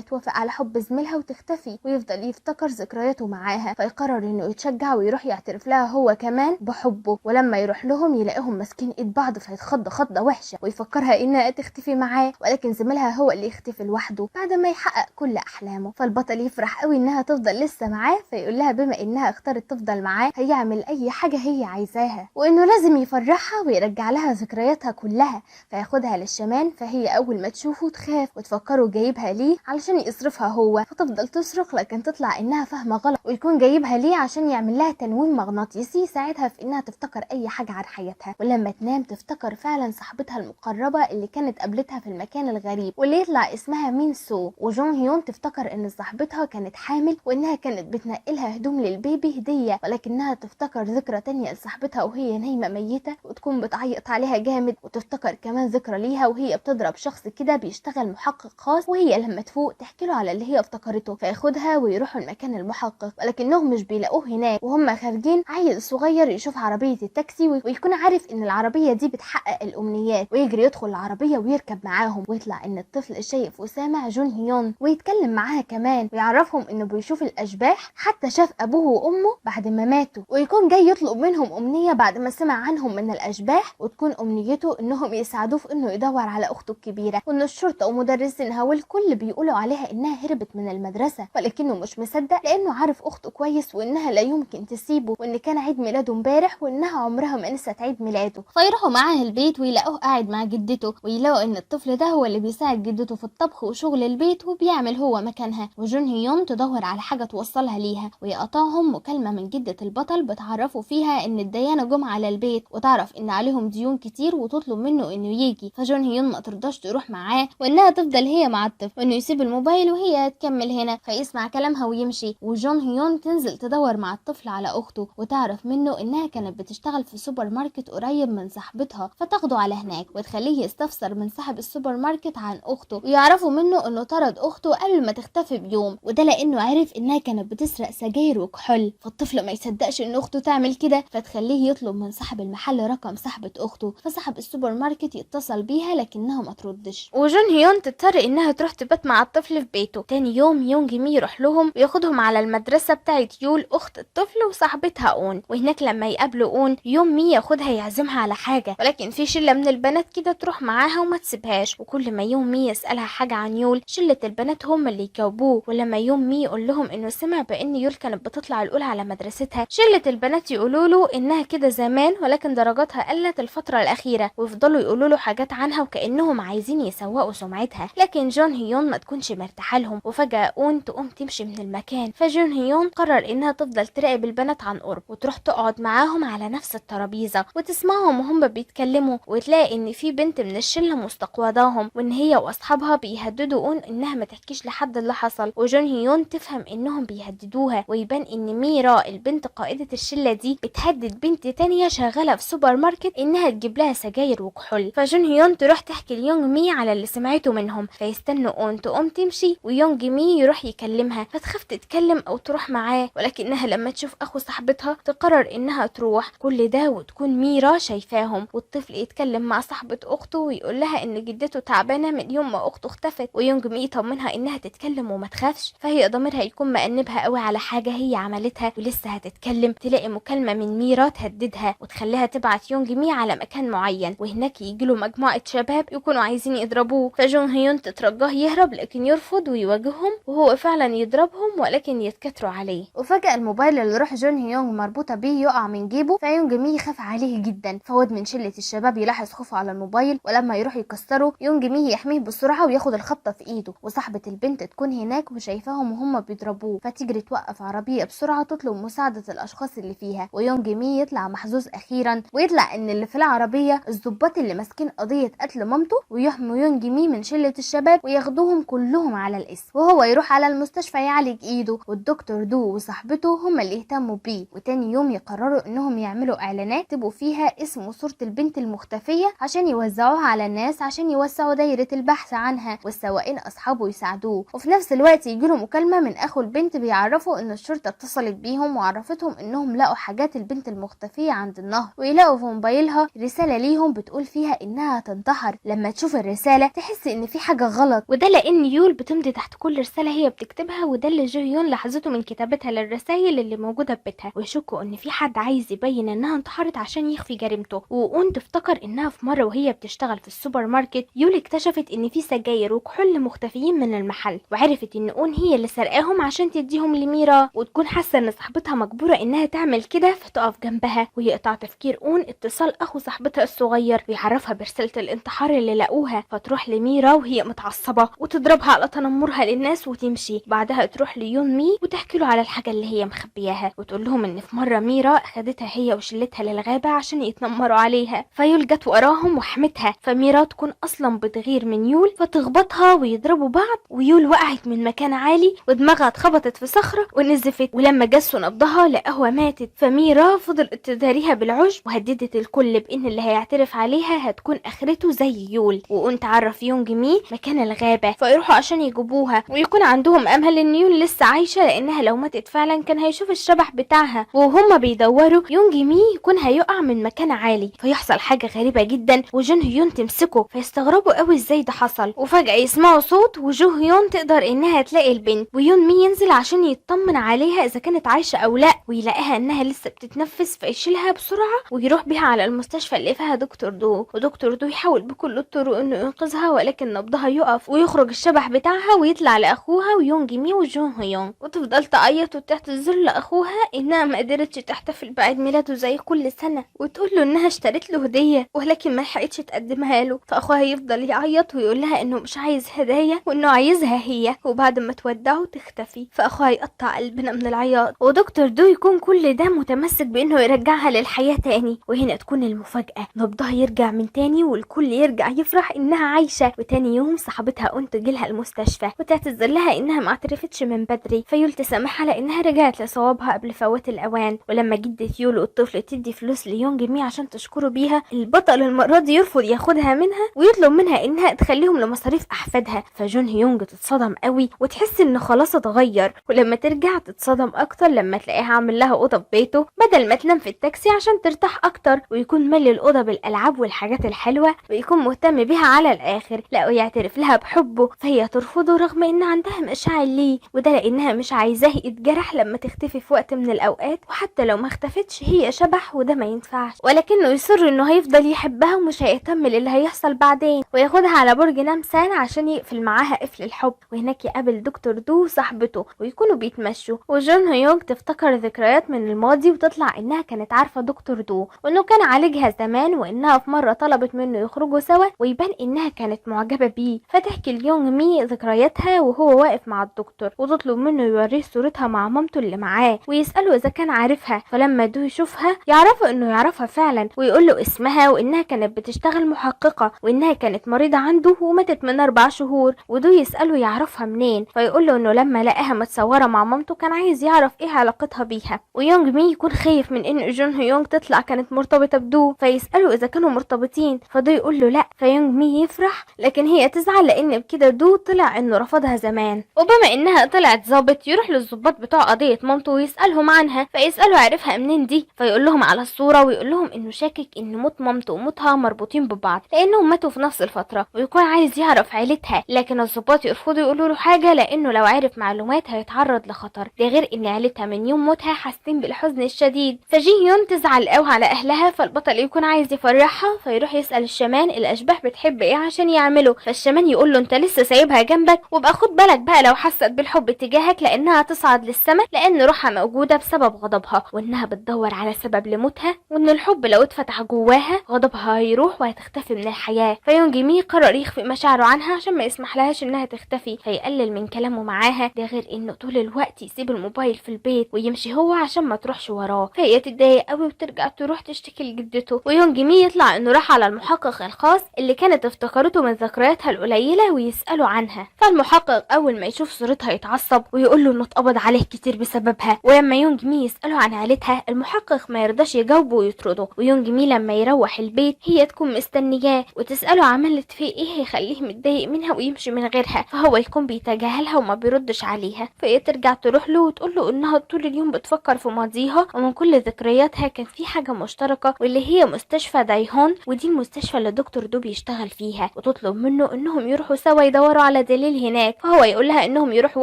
توافق على حب زميلها وتختفي ويفضل يفتكر ذكرياته معاها. فيقرر انه يتشجع ويروح يعترف لها هو كمان بحبه. ولما يروح لهم يلاقيهم ماسكين ايد بعض فيتخض خضة وحشة ويفكرها انها تختفي معاه، ولكن زميلها هو اللي يختفي لوحده بعد ما يحقق كل احلامه. فالبطل يفرح قوي انها تفضل لسه معاه، فيقول لها بما انها اختارت تفضل معاه هيعمل اي حاجة هي عايزاها وانه لازم يفرحها ويرجع لها ذكرياتها كلها. فياخدها للشمان، فهي اول ما تشوفه تخاف وتفكره جايبها ليه علشان يصرفها هو، فتفضل تصرخ لكن تطلع انها فاهمة غلط ويكون جايبها ليه عشان يعمل لها تنويم مغناطيسي يساعدها في انها تفتكر اي حاجة عن حياتها. ولما تنام تفتكر فعلا صاحبتها المقربة اللي كانت قابلتها في المكان الغريب واللي يطلع اسمها مين سو. وجون هيون تفتكر ان صاحبتها كانت حامل وانها كانت بتنقلها هدوم للبيبي هدية، ولكنها تفتكر ذكرى تانية لصاحبتها وهي نايمة ميتة وتكون بتعيط عليها جامد، وتفتكر كمان ذكرى ليها وهي بتضرب شخص كده بيشتغل محقق خاص، وهي لما تفوق تحكي له على اللي هي افتكرته فياخدها ويروحوا المكان المحقق، ولكنهم مش بيلاقوه هناك. وهم خارجين عيل صغير يشوف عربية التاكسي ويكون عارف ان العربية دي بتحقق الامنيات ويجري يدخل العربية ويركب معاهم، ويطلع ان الطفل شايف وسامع جون هيون ويتكلم معاها كمان ويعرفهم انه بيشوف الاشباح، حتى شاف ابوه وامه بعد ما ماتوا، ويكون جاي يطلب منهم امنية بعد ما سمع عنهم من الاشباح، وتكون امنيته انهم يساعدوه في انه يدور على اخته الكبيرة، وان الشرطة ومدرسينها والكل بيقولوا عليها انها هربت من المدرسة، ولكنه مش مصدق لانه عارف اخته كويس وانها لا يمكن تسيبه وان كان عيد ميلاده امبارح وانها عمرها ما نسيت عيد ميلاده. فيروحوا معاه البيت ويلاقوه قاعد مع جدته، ويلاقوا ان الطفل ده هو اللي بيساعد جدته في الطبخ وشغل البيت وبيعمل هو مكانها. وجون هيون تدور على حاجة توصلها ليها، ويقطعهم مكالمة من جدة البطل بتعرفوا فيها ان الديانة جم على البيت وتعرف ان عليهم ديون كتير وتطلب منه انه يجي. فجون هيون ما ترضاش تروح معاه وانها تفضل هي مع الطفل وانه يسيب الموبايل وهي تكمل هنا، فيسمع كلامها ويمشي. وجون هيون تنزل تدور مع الطفل على اخته وتعرف منه انها كانت بتشتغل في سوبر ماركت قريب من صاحبتها، فتاخده على هناك وتخليه يستفسر من صاحب السوبر ماركت عن اخته، ويعرفوا منه انه طرد اخته قبل ما تختفي بيوم، وده لانه عرف انها كانت بتسرق سجاير وكحول. فالطفل ما يصدقش ان اخته تعمل كده، فتخليه يطلب من صاحب المحل رقم صاحبة اخته، فصاحب السوبر ماركت يتصل بيها لكنها ما تردش. وجون هيون تضطر انها تروح تبات مع الطفل في بيته. تاني يوم يونج مي يروح لهم وياخدهم على المدرسة بتاعت يول اخت الطفل وصاحبتها اون، وهناك لما يقابلوا اون يوم مي ياخدها يعزمها على حاجة، ولكن في شلة من البنات كده تروح معاها وما تسيبهاش، وكل ما يوم مي يسألها حاجة عن يول شلة البنات هم اللي يجاوبوه. ولما يوم مي يقول لهم انه سمع بان يول كانت بتطلع الاولى على مدرستها، شلة البنات يقولوا له انها كده زمان ولكن درجاتها قلت الفترة الاخيرة، ويفضلوا يقولوا له حاجات عنها وكأنهم عايزين يسوقوا سمعتها. لكن جون هيون ما تكونش مرتاحه لهم، وفجأة اون تقوم تمشي من المكان، فجون هيون قرر انها تفضل تراقب البنات عن قرب وتروح تقعد معاهم على نفس الترابيزة وتسمعهم وهم بيتكلموا، وتلاقي ان في بنت من الشلة مستقوضاهم وان هي واصحابها بيهددوا اون انها ما تحكيش لحد اللي حصل. وجون هيون تفهم انهم بيهددوها، ويبان ان ميرا البنت قائدة الشلة دي بتهدد بنت تانية شغالة في سوبر ماركت انها تجيب لها سجاير وكحول. فجون هيون تروح تحكي ليونج مي على اللي سمعته منهم، فيستنوا اون تقوم تمشي ويونج مي يروح يكلمها، فتخاف تتكلم او تروح معاه، ولكنها لما تشوف اخو صاحبتها تقرر انها تروح. كل ده وتكون ميرا شايفاهم، والطفل يتكلم مع صاحبة اخته ويقول لها ان جدته تعبانة من يوم ما اخته اختفت، ويونج مي يطمنها انها تتكلم وما تخافش، فهي ضميرها يكون مأنبها قوي على حاجة هي عملتها ولسه هتتكلم. تلاقي مكالمة من ميرا تهددها وتخليها تبعت يونج مي على مكان معين، وهناك يجيله مجموعة شباب يكونوا عايزين يضربوه، فجون هيون تترجاه يهرب لكن يرفض ويواجههم، وهو فعلا يضربهم ولكن يتكتروا عليه. وفجأة الموبايل اللي روح جون هيونج مربوطة بيه يقع من جيبه، فيونج مي بيخاف عليه جدا. فواد من شلة الشباب يلاحظ خوفه على الموبايل، ولما يروح يكسره يونج مي يحميه بسرعة وياخد الخبطة في ايده. وصاحبة البنت تكون هناك وشايفاهم وهم بيضربوه، فتجري توقف عربية بسرعة تطلب مساعدة الاشخاص اللي فيها. ويونج مي يطلع محظوظ اخيرا، ويطلع ان اللي في العربية الضباط اللي ماسكين قضية قتل مامته، ويحموا يونج مي من شلة الشباب وياخدوهم كلهم على الاسم. وهو يروح على المستشفى يعالج ايده، والدكتور دو وصاحبته هم اللي يهتموا بيه. وتاني يوم يقرروا انهم يعملوا اعلانات يكتبوا فيها اسم وصورة البنت المختفية عشان يوزعوها على الناس، عشان يوسعوا دايرة البحث عنها، والسواقين اصحابه يساعدوه. وفي نفس الوقت يجيله مكالمة من اخو البنت بيعرفوا ان الشرطة اتصلت بيهم وعرفتهم انهم لقوا حاجات البنت المختفية عند النهر، ويلاقوا في موبايلها رسالة ليهم بتقول فيها انها تنتحر. لما تشوف الرسالة تحس ان في حاجة غلط، وده لان يول بتمضي تحت كل رسالة هي بتكتبها، وده اللي جو يون لاحظته من كتابتها للرسائل اللي موجودة في بيتها. ويشكوا ان في حد عايز يبين انها انتحرت عشان يخفي جريمته. وأون تفتكر انها في مرة وهي بتشتغل في السوبر ماركت يول اكتشفت ان في سجاير وكحول مختفيين من المحل، وعرفت ان أون هي اللي سرقاهم عشان تديهم لميرا، وتكون حاسة ان صاحبتها مجبورة انها تعمل كده فتقف جنبها. ويقطع تفكير أون اتصال اخو صاحبتها الصغير ويعرفها برسالة الانتحار اللي لقوها، فتروح لميرا وهي متعصبة وتضربها على تنمرها للناس وتمشي. بعدها تروح ليون مي وتحكي له على الحاجة اللي هي مخبياها، وتقول لهم ان في مرة ميرا اخدتها هي وشلتها للغابة عشان يتنمروا عليها، فيول جت وراهم وحمتها. فميرا تكون اصلا بتغير من يول فتخبطها ويضربوا بعض، ويول وقعت من مكان عالي ودماغها اتخبطت في صخرة ونزفت، ولما جسوا نبضها لقاها ماتت. فميرا فضلت تداريها بالعشب وهددت الكل بان اللي هيعترف عليها هتكون اخرته زي يول. وأون تعرف يونج مي مكان الغابة فيروحوا عشان يجيبوها، ويكون عندهم امل ان يول لسه عايشة لانها لو ماتت فعلا كان هيشوف الشبح بتاعها. وهم بيدوروا يونج مي يكون هيقع من مكان عالي، فيحصل حاجة غريبة جدا وجون هيون تمسكه، فيستغربوا قوي ازاي ده حصل. وفجأة يسمعوا صوت وجو هيون تقدر انها تلاقي البنت، ويون مي ينزل عشان يطمن عليها اذا كانت عايشة او لا، ويلاقيها انها لسه بتتنفس فيشيلها بسرعة ويروح بيها على المستشفى اللي فيها دكتور دو. ودكتور دو يحاول بكل الطرق انه ينقذها، ولكن نبضها يقف ويخرج الشبح بتاعها ويطلع لاخوها ويونج مي وجون هيون، وتفضل تعيط وتعتذر لاخوها انها ما قدرتش تحتفل بعيد ميلاده زي كل سنة، وتقول له انها اشترت له هدية ولكن ما لحقتش تقدمها له. فاخوها يفضل يعيط ويقول لها انه مش عايز هدايا وانه عايزها هي، وبعد ما تودعه تختفي. فاخوها يقطع قلبنا من العياط، ودكتور دو يكون كل ده متمسك بانه يرجعها للحياة تاني. وهنا تكون المفاجأة، نبضها يرجع من تاني والكل يرجع يفرح انها عايشة. وتاني يوم صاحبتها أون تجيلها المستشفى وتعتذر لها انها ما اعترفتش من بدري، فيول تسامحها لانها رجعت لصوابها قبل فوات الاوان. ولما جدة يول والطفل تدي فلوس ليونج مي عشان تشكره بيها، البطل المرة دي يرفض ياخدها منها ويطلب منها انها تخليهم لمصاريف احفادها. فجون هيونج تتصدم قوي وتحس انه خلاص اتغير، ولما ترجع تتصدم اكتر لما تلاقيها عامل لها اوضه في بيته بدل ما تنام في التاكسي عشان ترتاح اكتر، ويكون مالي الاوضه بالالعاب والحاجات الحلوه ويكون مهتم بيها على الاخر. لا ويعترف لها بحبه، فهي ترفضه رغم ان عندها مشاعر ليه، وده لانها مش عايزاه يتجرح لما تختفي في وقت من الاوقات، وحتى لو ما اختفتش هي شبح وده ما ينفعش. ولكنه يصر انه هيفضل يحبها ومش هيهتم للي هيحصل بعدين، وياخدها على برج نمسان عشان يقفل معاها قفل الحب. وهناك يقابل دكتور دو وصاحبته ويكونوا بيتمشوا، وجون هيونج تفتكر ذكريات من الماضي وتطلع انها كانت عارفه دكتور دو وانه كان عالجها زمان، وانها في مره طلبت منه يخرجوا سوا ويبان انها كانت معجبه بيه. فتحكي ليونج مي ذكرياتها وهو واقف مع الدكتور، وتطلب منه يوريه صورتها مع مامته اللي معاه ويساله اذا كان عارفها. فلما دو يشوفها يعرفه انه يعرفها فعلا، ويقول له اسمها وانها كانت بتشتغل محققه وانها كانت مريضه عنده وماتت من 4 شهور. ودو يساله يعرفها منين، فيقول له انه لما لقاها متصوره مع مامته كان عايز يعرف ايه علاقتها بيها. ويونج مي يكون خايف من ان جون هيونج تطلع كانت مرتبطه بدو، فيساله اذا كانوا مرتبطين، فدو يقول له لا. فيونج مي يفرح لكن هي تزعل لان بكده دو طلع انه رفضها زمان. وبما انها طلعت ظابط يروح للظباط بتوع قضيه مامته ويسالهم عنها، فيسالوا عرفها منين دي، فيقول لهم على الصوره ويقول لهم انه شاكك ان موت مامته وموتها مربوطين ببعض لانهم ماتوا في نفس الفتره، ويكون عايز يعرف عيلتها. لكن الظباط يرفضوا يقولوا له حاجه لانه لو عرف معلومات هيتعرض لخطر، ده غير ان عيلتها من يوم موتها حاسين بالحزن الشديد. فجي هيون تزعل قوي على اهلها، فالبطل يكون عايز يفرحها فيروح يسال الشمان الاشباح بتحب ايه عشان يعمله. فالشمان يقول له انت لسه سايبها جنبك، وابقى خد بالك بقى لو حست بالحب تجاهك لانها تصعد للسماء لان روحها موجوده بسبب غضبها، وانها بتدور على سبب لموت موتها، وان الحب لو اتفتح جواها غضبها هيروح وهتختفي من الحياة. فيونج مي قرر يخفي مشاعره عنها عشان ما يسمح لهاش انها تختفي، فيقلل من كلامه معاها. ده غير انه طول الوقت يسيب الموبايل في البيت ويمشي هو عشان ما تروحش وراه. فهي تتضايق قوي وترجع تروح تشتكي لجدته، ويونج مي يطلع انه راح على المحقق الخاص اللي كانت افتكرته من ذكرياتها القليلة ويسأله عنها. فالمحقق اول ما يشوف صورتها يتعصب ويقول له انه اتقبض عليه كتير بسببها. ولما يونج مي يسأله عن عيلتها المحقق ما يرضاش يجاوبه ويطرده. ويونج مي لما يروح البيت هي تكون مستنياه وتسأله عملت فيه ايه يخليه متضايق منها ويمشي من غيرها، فهو يكون بيتجاهلها وما بيردش عليها. فهي ترجع تروح له وتقول له انها طول اليوم بتفكر في ماضيها ومن كل ذكرياتها كان في حاجة مشتركة، واللي هي مستشفى دايهون، ودي المستشفى اللي دكتور دو بيشتغل فيها، وتطلب منه انهم يروحوا سوا يدوروا على دليل هناك. فهو يقول لها انهم يروحوا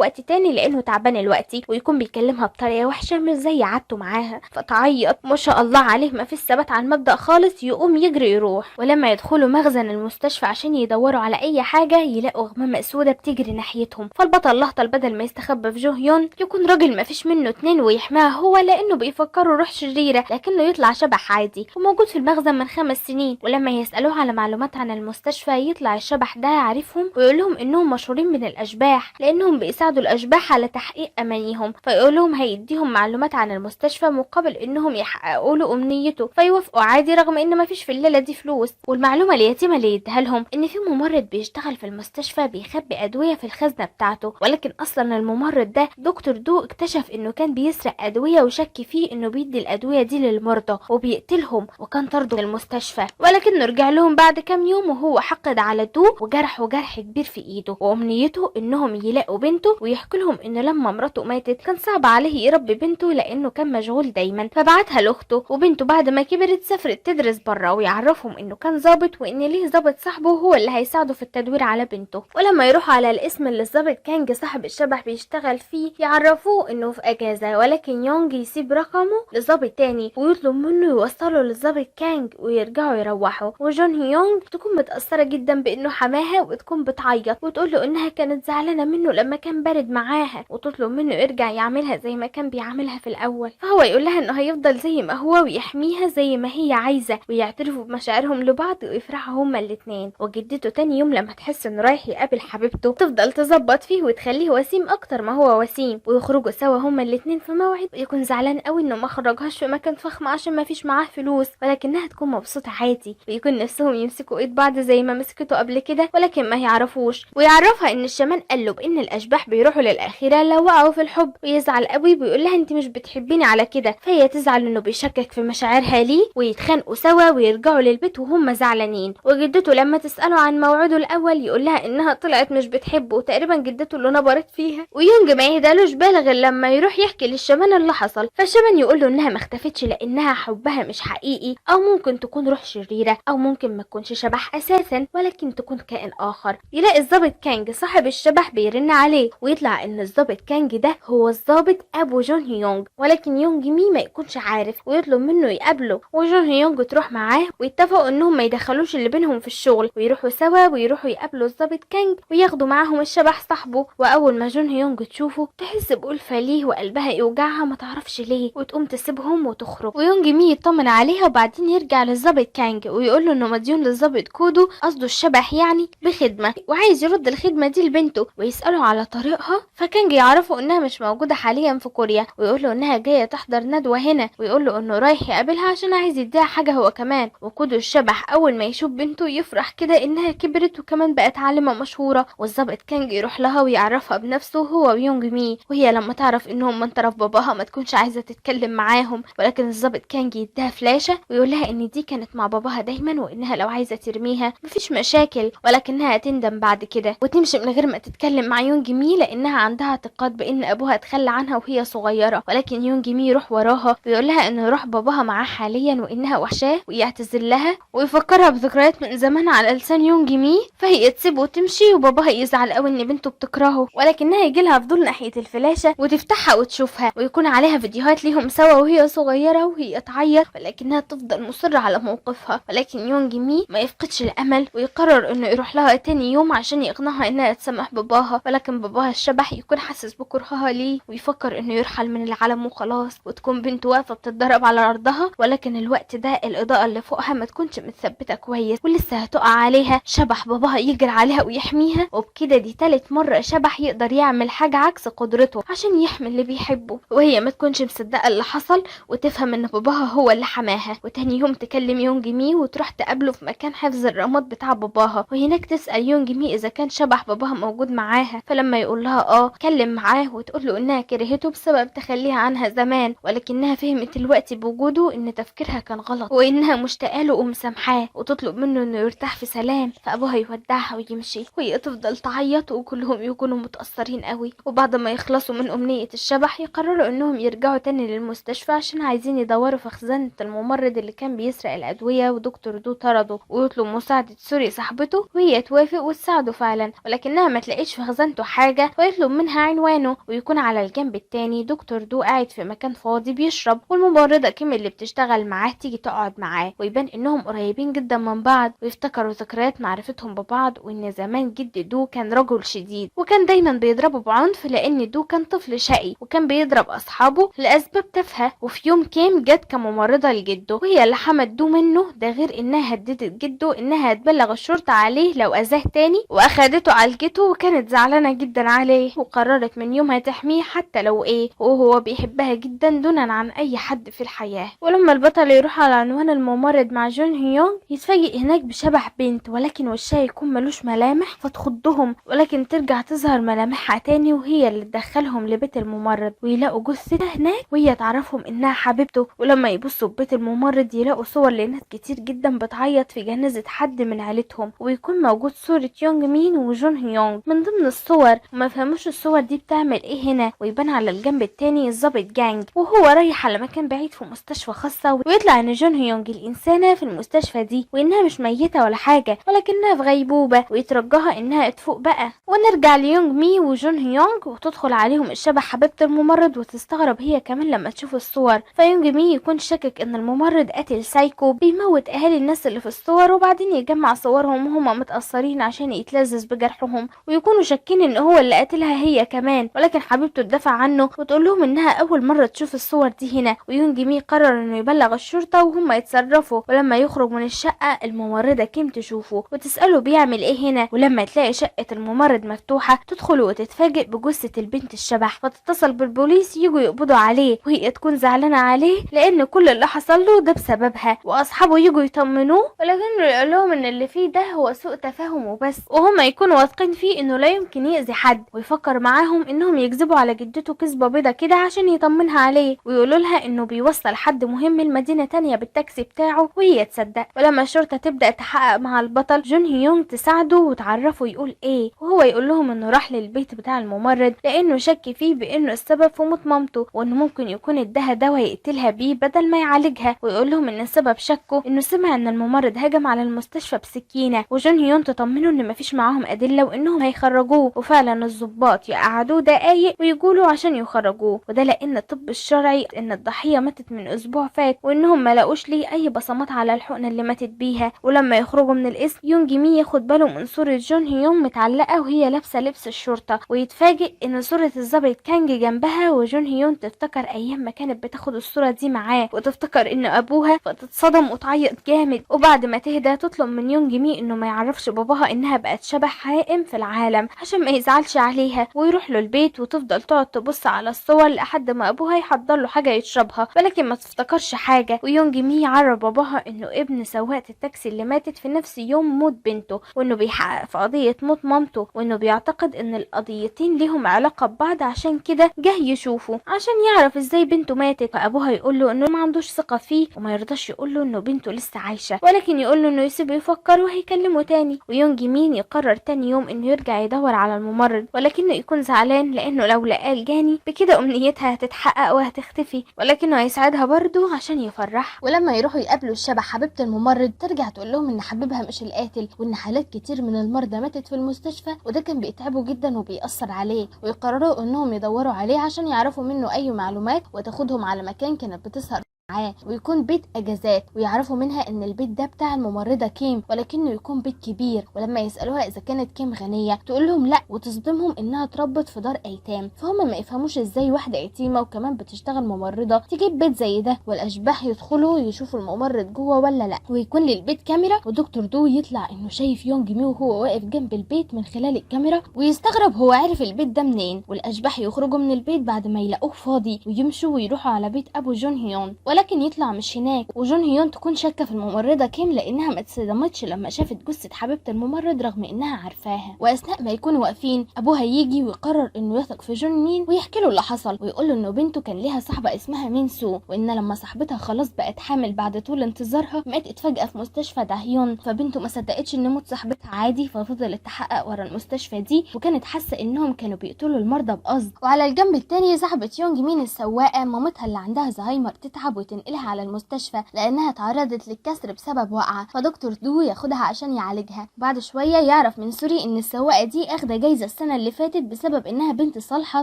وقت تاني لانه تعبان الوقت، ويكون بيكلمها بطريقة وحشة مش زي عادته معاها. فتعيط ما شاء الله عليه ما فيش ثبات على المبدأ خالص، يقوم يجري يروح. ولما يدخلوا مخزن المستشفى عشان يدوروا على اي حاجة يلاقوا غمامة سودة بتجري ناحيتهم. فالبطل الأهطل بدل ما يستخبى في جو هيون يكون راجل ما فيش منه اتنين ويحماها هو، لانه بيفكروا روح شريرة لكنه يطلع شبح عادي وموجود في المخزن من 5 سنين. ولما يسألوه على معلومات عن المستشفى يطلع الشبح ده عارفهم ويقول لهم انهم مشهورين من الاشباح لانهم بيساعدوا الاشباح على تحقيق امانيهم، فيقول لهم هيديهم معلومات عن المستشفى مقابل انهم يحققوا له امنيته. فيوافقوا عادي رغم ان ما فيش في الليلة دي فلوس. والمعلومة اليتيمة اللي يديها لهم ان في ممرض بيشتغل في المستشفى بيخبي ادوية في الخزنة بتاعته، ولكن اصلا الممرض ده دكتور دو اكتشف انه كان بيسرق ادوية وشك فيه انه بيدي الادوية دي للمرضى وبيقتلهم، وكان طرده من المستشفى. ولكنه رجع لهم بعد كام يوم وهو حقد على دو وجرحه جرح كبير في ايده، وامنيته انهم يلاقوا بنته ويحكي لهم ان لما مراته ماتت كان صعب عليه يربي بنته لانه كان مشغول دايما، فبعتها لاخته. وبنته بعد ما كبرت سافرت تدرس بره ويعرفهم انه كان ظابط وان ليه ظابط صاحبه هو اللي هيساعده في التدوير على بنته. ولما يروحوا على الاسم اللي الظابط كانج صاحب الشبح بيشتغل فيه يعرفوه انه في اجازه، ولكن يونج يسيب رقمه لظابط تاني ويطلب منه يوصله للظابط كانج ويرجعوا يروحوا. وجون هيونج تكون متأثرة جدا بانه حماها وتكون بتعيط وتقول له انها كانت زعلانة منه لما كان بارد معاها، وتطلب منه يرجع يعملها زي ما كان بيعملها في الاول. فهو يقول لها انه هيفضل زي ما هو ويحميها زي ما هي عايزة، ويعترفوا بمشاعرهم لبعض ويفرحوا هما الاتنين. وجدته تاني يوم لما تحس انه رايح يقابل حبيبته تفضل تظبط فيه وتخليه وسيم اكتر ما هو وسيم، ويخرجوا سوا هما الاتنين في موعد. ويكون زعلان قوي انه ما خرجهاش في مكان فخم عشان ما فيش معاه فلوس، ولكنها تكون مبسوطة عادي، ويكون نفسهم يمسكوا ايد بعض زي ما مسكته قبل كده ولكن ما يعرفوش. ويعرفها ان الشمان قال له بان الاشباح بيروحوا للاخره لو وقعوا في الحب، ويزعل قوي ويقول لها انت مش بتحبيني على كده. فهي تزعل انه بيشكك في مشاعرها ليه ويتخانقوا سوا ويرجعوا للبيت وهم زعلانين. وجدته لما تساله عن موعده الاول يقول لها انها طلعت مش بتحبه وتقريبا جدته اللي نبرت فيها. ويونج ما يهدالوش بال غير لما يروح يحكي للشمان اللي حصل، فالشمان يقول له انها ما اختفتش لانها حبها مش حقيقي، او ممكن تكون روح شريره، او ممكن ما تكونش شبح اساسا ولكن تكون كائن اخر. يلاقي الضابط كانج صاحب الشبح بيرن عليه ويطلع ان الضابط كانج ده هو الضابط ابو جون هيونج، ولكن يونج مي ما يكونش عارف ويطلب منه يقابله. وجون هيونج تروح معاه ويتفقوا انهم ما يدخلوش اللي بينهم في الشغل، ويروحوا سوا ويروحوا يقابلوا الضابط كانج وياخدوا معاهم الشبح صاحبه. واول ما جون هيونج تشوفه تحس بألفة ليه وقلبها يوجعها ما تعرفش ليه، وتقوم تسيبهم وتخرج. ويونج مي يطمن عليها وبعدين يرجع للضابط كانج ويقول له انه مديون للضابط كودو قصده الشبح يعني بخدمه وعايز يرد الخدمه دي لبنته، ويساله على طريقها. فكانج يعرفوا انها مش موجوده حاليا في كوريا ويقول له انها جايه تحضر ندوه هنا، ويقول له انه رايح يقابلها عشان عايز يديها حاجه هو كمان. وكودو الشبح اول ما يشوف بنته يفرح كده انها كبرت وكمان بقت عالمه مشهوره. والضابط كانج يروح لها ويعرفها بنفسه هو ويونج مي، وهي لما تعرف انهم من طرف باباها ما تكونش عايزه تتكلم معاهم، ولكن الضابط كانج يديها فلاشه ويقول لها ان دي كانت مع باباها دايما وانها لو عايزه ترميها مفيش مشاكل، ولكنها تندم بعد كده وتمشي من غير ما تتكلم مع يونج مي لانها عندها اعتقاد بان ابوها اتخلى عنها وهي صغيره. ولكن يونج مي يروح وراها ويقول لها ان روح باباها معاه حاليا وانها وحشاه ويعتذر لها ويفكرها بذكريات من زمان على لسان يونج مي. فهي تسيبه وتمشي وباباها يزعل قوي ان بنته بتكرهه، ولكنها يجيلها فضول ناحيه الفلاشه وتفتحها وتشوفها ويكون عليها فيديوهات ليهم سوا وهي صغيره وهي تعيط، ولكنها تفضل مصره على موقفها. ولكن يونج مي ما يفقدش الامل ويقرر انه يروح لها تاني يوم عشان يقنعها انها تسامح باباها، ولكن باباها الشبح يكون حاسس بكرهها ليه ويفكر انه يرحل من العالم وخلاص، وتكون بنته واقفه بتتدرب على على ارضها، ولكن الوقت ده الاضاءة اللي فوقها ما تكونش متثبتة كويس ولسه هتقع عليها. شبح باباها يجري عليها ويحميها، وبكده دي تالت مرة شبح يقدر يعمل حاجة عكس قدرته عشان يحمي اللي بيحبه، وهي ما تكونش مصدقة اللي حصل وتفهم ان باباها هو اللي حماها. وتاني يوم تكلم يونج مي وتروح تقابله في مكان حفظ الرماد بتاع باباها، وهناك تسأل يونج مي اذا كان شبح باباها موجود معاها. فلما يقول لها اتكلم معاه وتقول له انها كرهته بسبب تخليها عنها زمان، ولكنها فهمت دلوقتي بوجوده ان تفكيرها كان غلط وانها مشتاقه له ومسامحاه، وتطلب منه انه يرتاح في سلام. فابوها يودعها ويمشي وهي تفضل تعيط وكلهم يكونوا متأثرين قوي. وبعد ما يخلصوا من امنية الشبح يقرروا انهم يرجعوا تاني للمستشفى عشان عايزين يدوروا في خزانة الممرض اللي كان بيسرق الادوية، ودكتور دو طرده ويطلب مساعدة سوري صاحبته، وهي توافق وتساعده فعلا، ولكنها ما تلاقيش في خزانته حاجة ويطلب منها عنوانه، ويكون على الجنب التاني دكتور دو قاعد في مكان فاضي بيشرب، والممرضة كيم اللي بتشتغل معاه تيجي تقعد معاه، ويبان انهم قريبين جدا من بعض، ويفتكروا ذكريات معرفتهم ببعض، وان زمان جد دو كان رجل شديد وكان دايما بيضربه بعنف لان دو كان طفل شقي وكان بيضرب اصحابه لاسباب تافهه. وفي يوم كيم جت كممرضه لجده وهي اللي حمت دو منه، ده غير انها هددت جده انها هتبلغ الشرطه عليه لو اذاه تاني، واخدته عالجته وكانت زعلانه جدا عليه، وقررت من يومها تحميه حتى لو وهو بيحبها جدا دونا عن اي حد في الحياه. ولما البطل يروح على عنوان الممرض مع جون هيونغ يتفاجئ هناك بشبح بنت، ولكن وشها يكون ملوش ملامح فتخضهم، ولكن ترجع تظهر ملامحها تاني وهي اللي تدخلهم لبيت الممرض، ويلاقوا جثتها هناك وهي تعرفهم انها حبيبته. ولما يبصوا ببيت الممرض يلاقوا صور لناس كتير جدا بتعيط في جنازة حد من عيلتهم، ويكون موجود صورة يونج مين وجون هيونغ من ضمن الصور، وما فهموش الصور دي بتعمل ايه هنا. ويبان على الجنب التاني الضابط جانج وهو رايح على مكان بعيد في مستشفى خاصة، ويطلع ان جون هيونج الانسانة في المستشفى دي وانها مش ميتة ولا حاجة ولكنها في غيبوبة، ويترجاها انها تفوق بقى. ونرجع ليونج مي وجون هيونغ وتدخل عليهم الشبح حبيبة الممرض وتستغرب هي كمان لما تشوف الصور. فيونج مي يكون شاكك ان الممرض قاتل سايكو بيموت اهالي الناس اللي في الصور، وبعدين يجمع صورهم وهم متأثرين عشان يتلذذ بجرحهم، ويكونوا شاكين ان هو اللي قاتلها هي كمان، ولكن حبيبته تدافع عنه وتقول لهم انها اول مرة تشوف الصور دي هنا. ويونج مي قرر انه يبلغ الشرطة وهم يتصرفوا. ولما يخرج من الشقة الممرضة كيم تشوفه وتسأله بيعمل ايه هنا، ولما تلاقي شقة الممرض مفتوحة تدخل وتتفاجئ بجثة البنت الشبح، فتتصل بالبوليس يجوا يقبضوا عليه، وهي تكون زعلانة عليه لان كل اللي حصل له ده بسببها، واصحابه يجوا يطمنوه ولكنه يقول لهم ان اللي فيه ده هو سوء تفاهم وبس، وهم يكونوا واثقين فيه انه لا يمكن يأذي حد، ويفكر معاهم انهم يكذبوا على جدته كذبة بيضة كده عشان يطمنها عليه، ويقولوا لها انه بيوصل حد مهم لمدينة تانية بالتاكسي بتاعه وهي تصدق. ولما الشرطة تبدأ تحقق مع البطل جون هيونغ تساعده وتعرفه يقول وهو يقول لهم انه راح للبيت بتاع الممرض لانه شك فيه بانه السبب في موت مامته، وانه ممكن يكون اداها دواء يقتلها بيه بدل ما يعالجها، ويقول لهم ان السبب شكه انه سمع ان الممرض هجم على المستشفى بسكينة، وجون هيون تطمنه ان مفيش معاهم ادلة وانهم هيخرجوه، وفعلا الضباط يقعدوه دقايق ويقولوا عشان يخرجوه، وده لان الطب الشرعي ان الضحية ماتت من اسبوع فات وانهم ما لقوش ليه اي بصمات على الحقنة اللي ماتت بيها. ولما يخرجوا من القسم يونج مي ياخد باله من صورة جون هيون متعلقة وهي لابسة لبس الشرطة، ويتفاجئ ان صورة الضابط كانج جنبها، وجون هيون تفتكر ايام ما كانت بتاخد الصورة دي معاه وتفتكر ان ابوها، فتتصدم وتعيط جامد. وبعد ما تهدى تطلب من يونج مي انه ما يعرفش باباها انها بقت شبح هائم في العالم عشان ما يزعلش عليها، ويروح له البيت وتفضل تقعد تبص على الصور لحد ما ابوها يحضر له حاجة يشربها، ولكن ما تفتكرش حاجة. ويونج مي يعرف باباها انه ابن سواقة التاكسي اللي ماتت في نفس يوم موت بنته، وانه بيحقق في قضية موت مامته، وانه بيعتقد ان القضيتين ليهم علاقة ببعض، عشان كده جه يشوفه عشان يعرف ازاي بنته ماتت. فابوها يقول له انه ما عندوش ثقة فيه وما يرضاش يقول له انه بنته لسه عايشة، ولكن يقول له انه يسيبه يفكر وهيكلمه تاني. ويونج مين يقرر تاني يوم انه يرجع يدور على الممرض، ولكنه يكون زعلان لانه لو لقاه الجاني بكده امنيتها هتتحقق وهتختفي، ولكنه هيساعدها برضه عشان يفرح. ولما يروحوا يقابلوا الشبح حبيبة الممرض ترجع تقول لهم ان حبيبها مش القاتل، وان حالات كتير من المرضى ماتت في المستشفى وده كان بيتعبه جدا وبيأثر عليه، ويقرروا انهم يدوروا عليه عشان يعرفوا منه اي معلومات وتاخدهم على مكان كانت بتسهر معاه ويكون بيت اجازات، ويعرفوا منها ان البيت ده بتاع الممرضة كيم ولكنه يكون بيت كبير. ولما يسألوها اذا كانت كيم غنية تقول لهم لا، وتصدمهم انها اتربت في دار ايتام. فهم ما يفهموش ازاي واحدة يتيمة وكمان بتشتغل ممرضة تجيب بيت زي ده، والاشباح يدخلوا يشوفوا الممرض جوه ولا لا، ويكون للبيت كاميرا، ودكتور دو يطلع انه شايف يونج مي وهو واقف جنب البيت من خلال الكاميرا، ويستغرب هو عارف البيت ده منين. والاشباح يخرجوا من البيت بعد ما يلاقوه فاضي ويمشوا ويروحوا على بيت ابو جون هيون، ولكن يطلع مش هناك. وجون هيون تكون شاكه في الممرضه كيم لانها ما اتصدمتش لما شافت جثه حبيبه الممرض رغم انها عارفاها. واثناء ما يكونوا واقفين ابوها يجي ويقرر انه يثق في جون مين ويحكي له اللي حصل، ويقول له انه بنته كان ليها صاحبه اسمها مين سو، وان لما صاحبتها خلاص بقت حامل بعد طول انتظارها ماتت فجاه في مستشفى داهيون. فبنته ما صدقتش ان موت صاحبتها عادي، ففضلت تحقق ورا المستشفى دي، وكانت حاسه انهم كانوا بيقتلوا المرضى بقصد. وعلى الجنب التاني صاحبه يونج مين السواقه مامتها اللي عندها زهايمر تتعب وتنقلها على المستشفى لانها تعرضت للكسر بسبب وقعه، فدكتور دو ياخدها عشان يعالجها. بعد شويه يعرف من سوري ان السواقه دي اخده جايزه السنه اللي فاتت بسبب انها بنت صالحه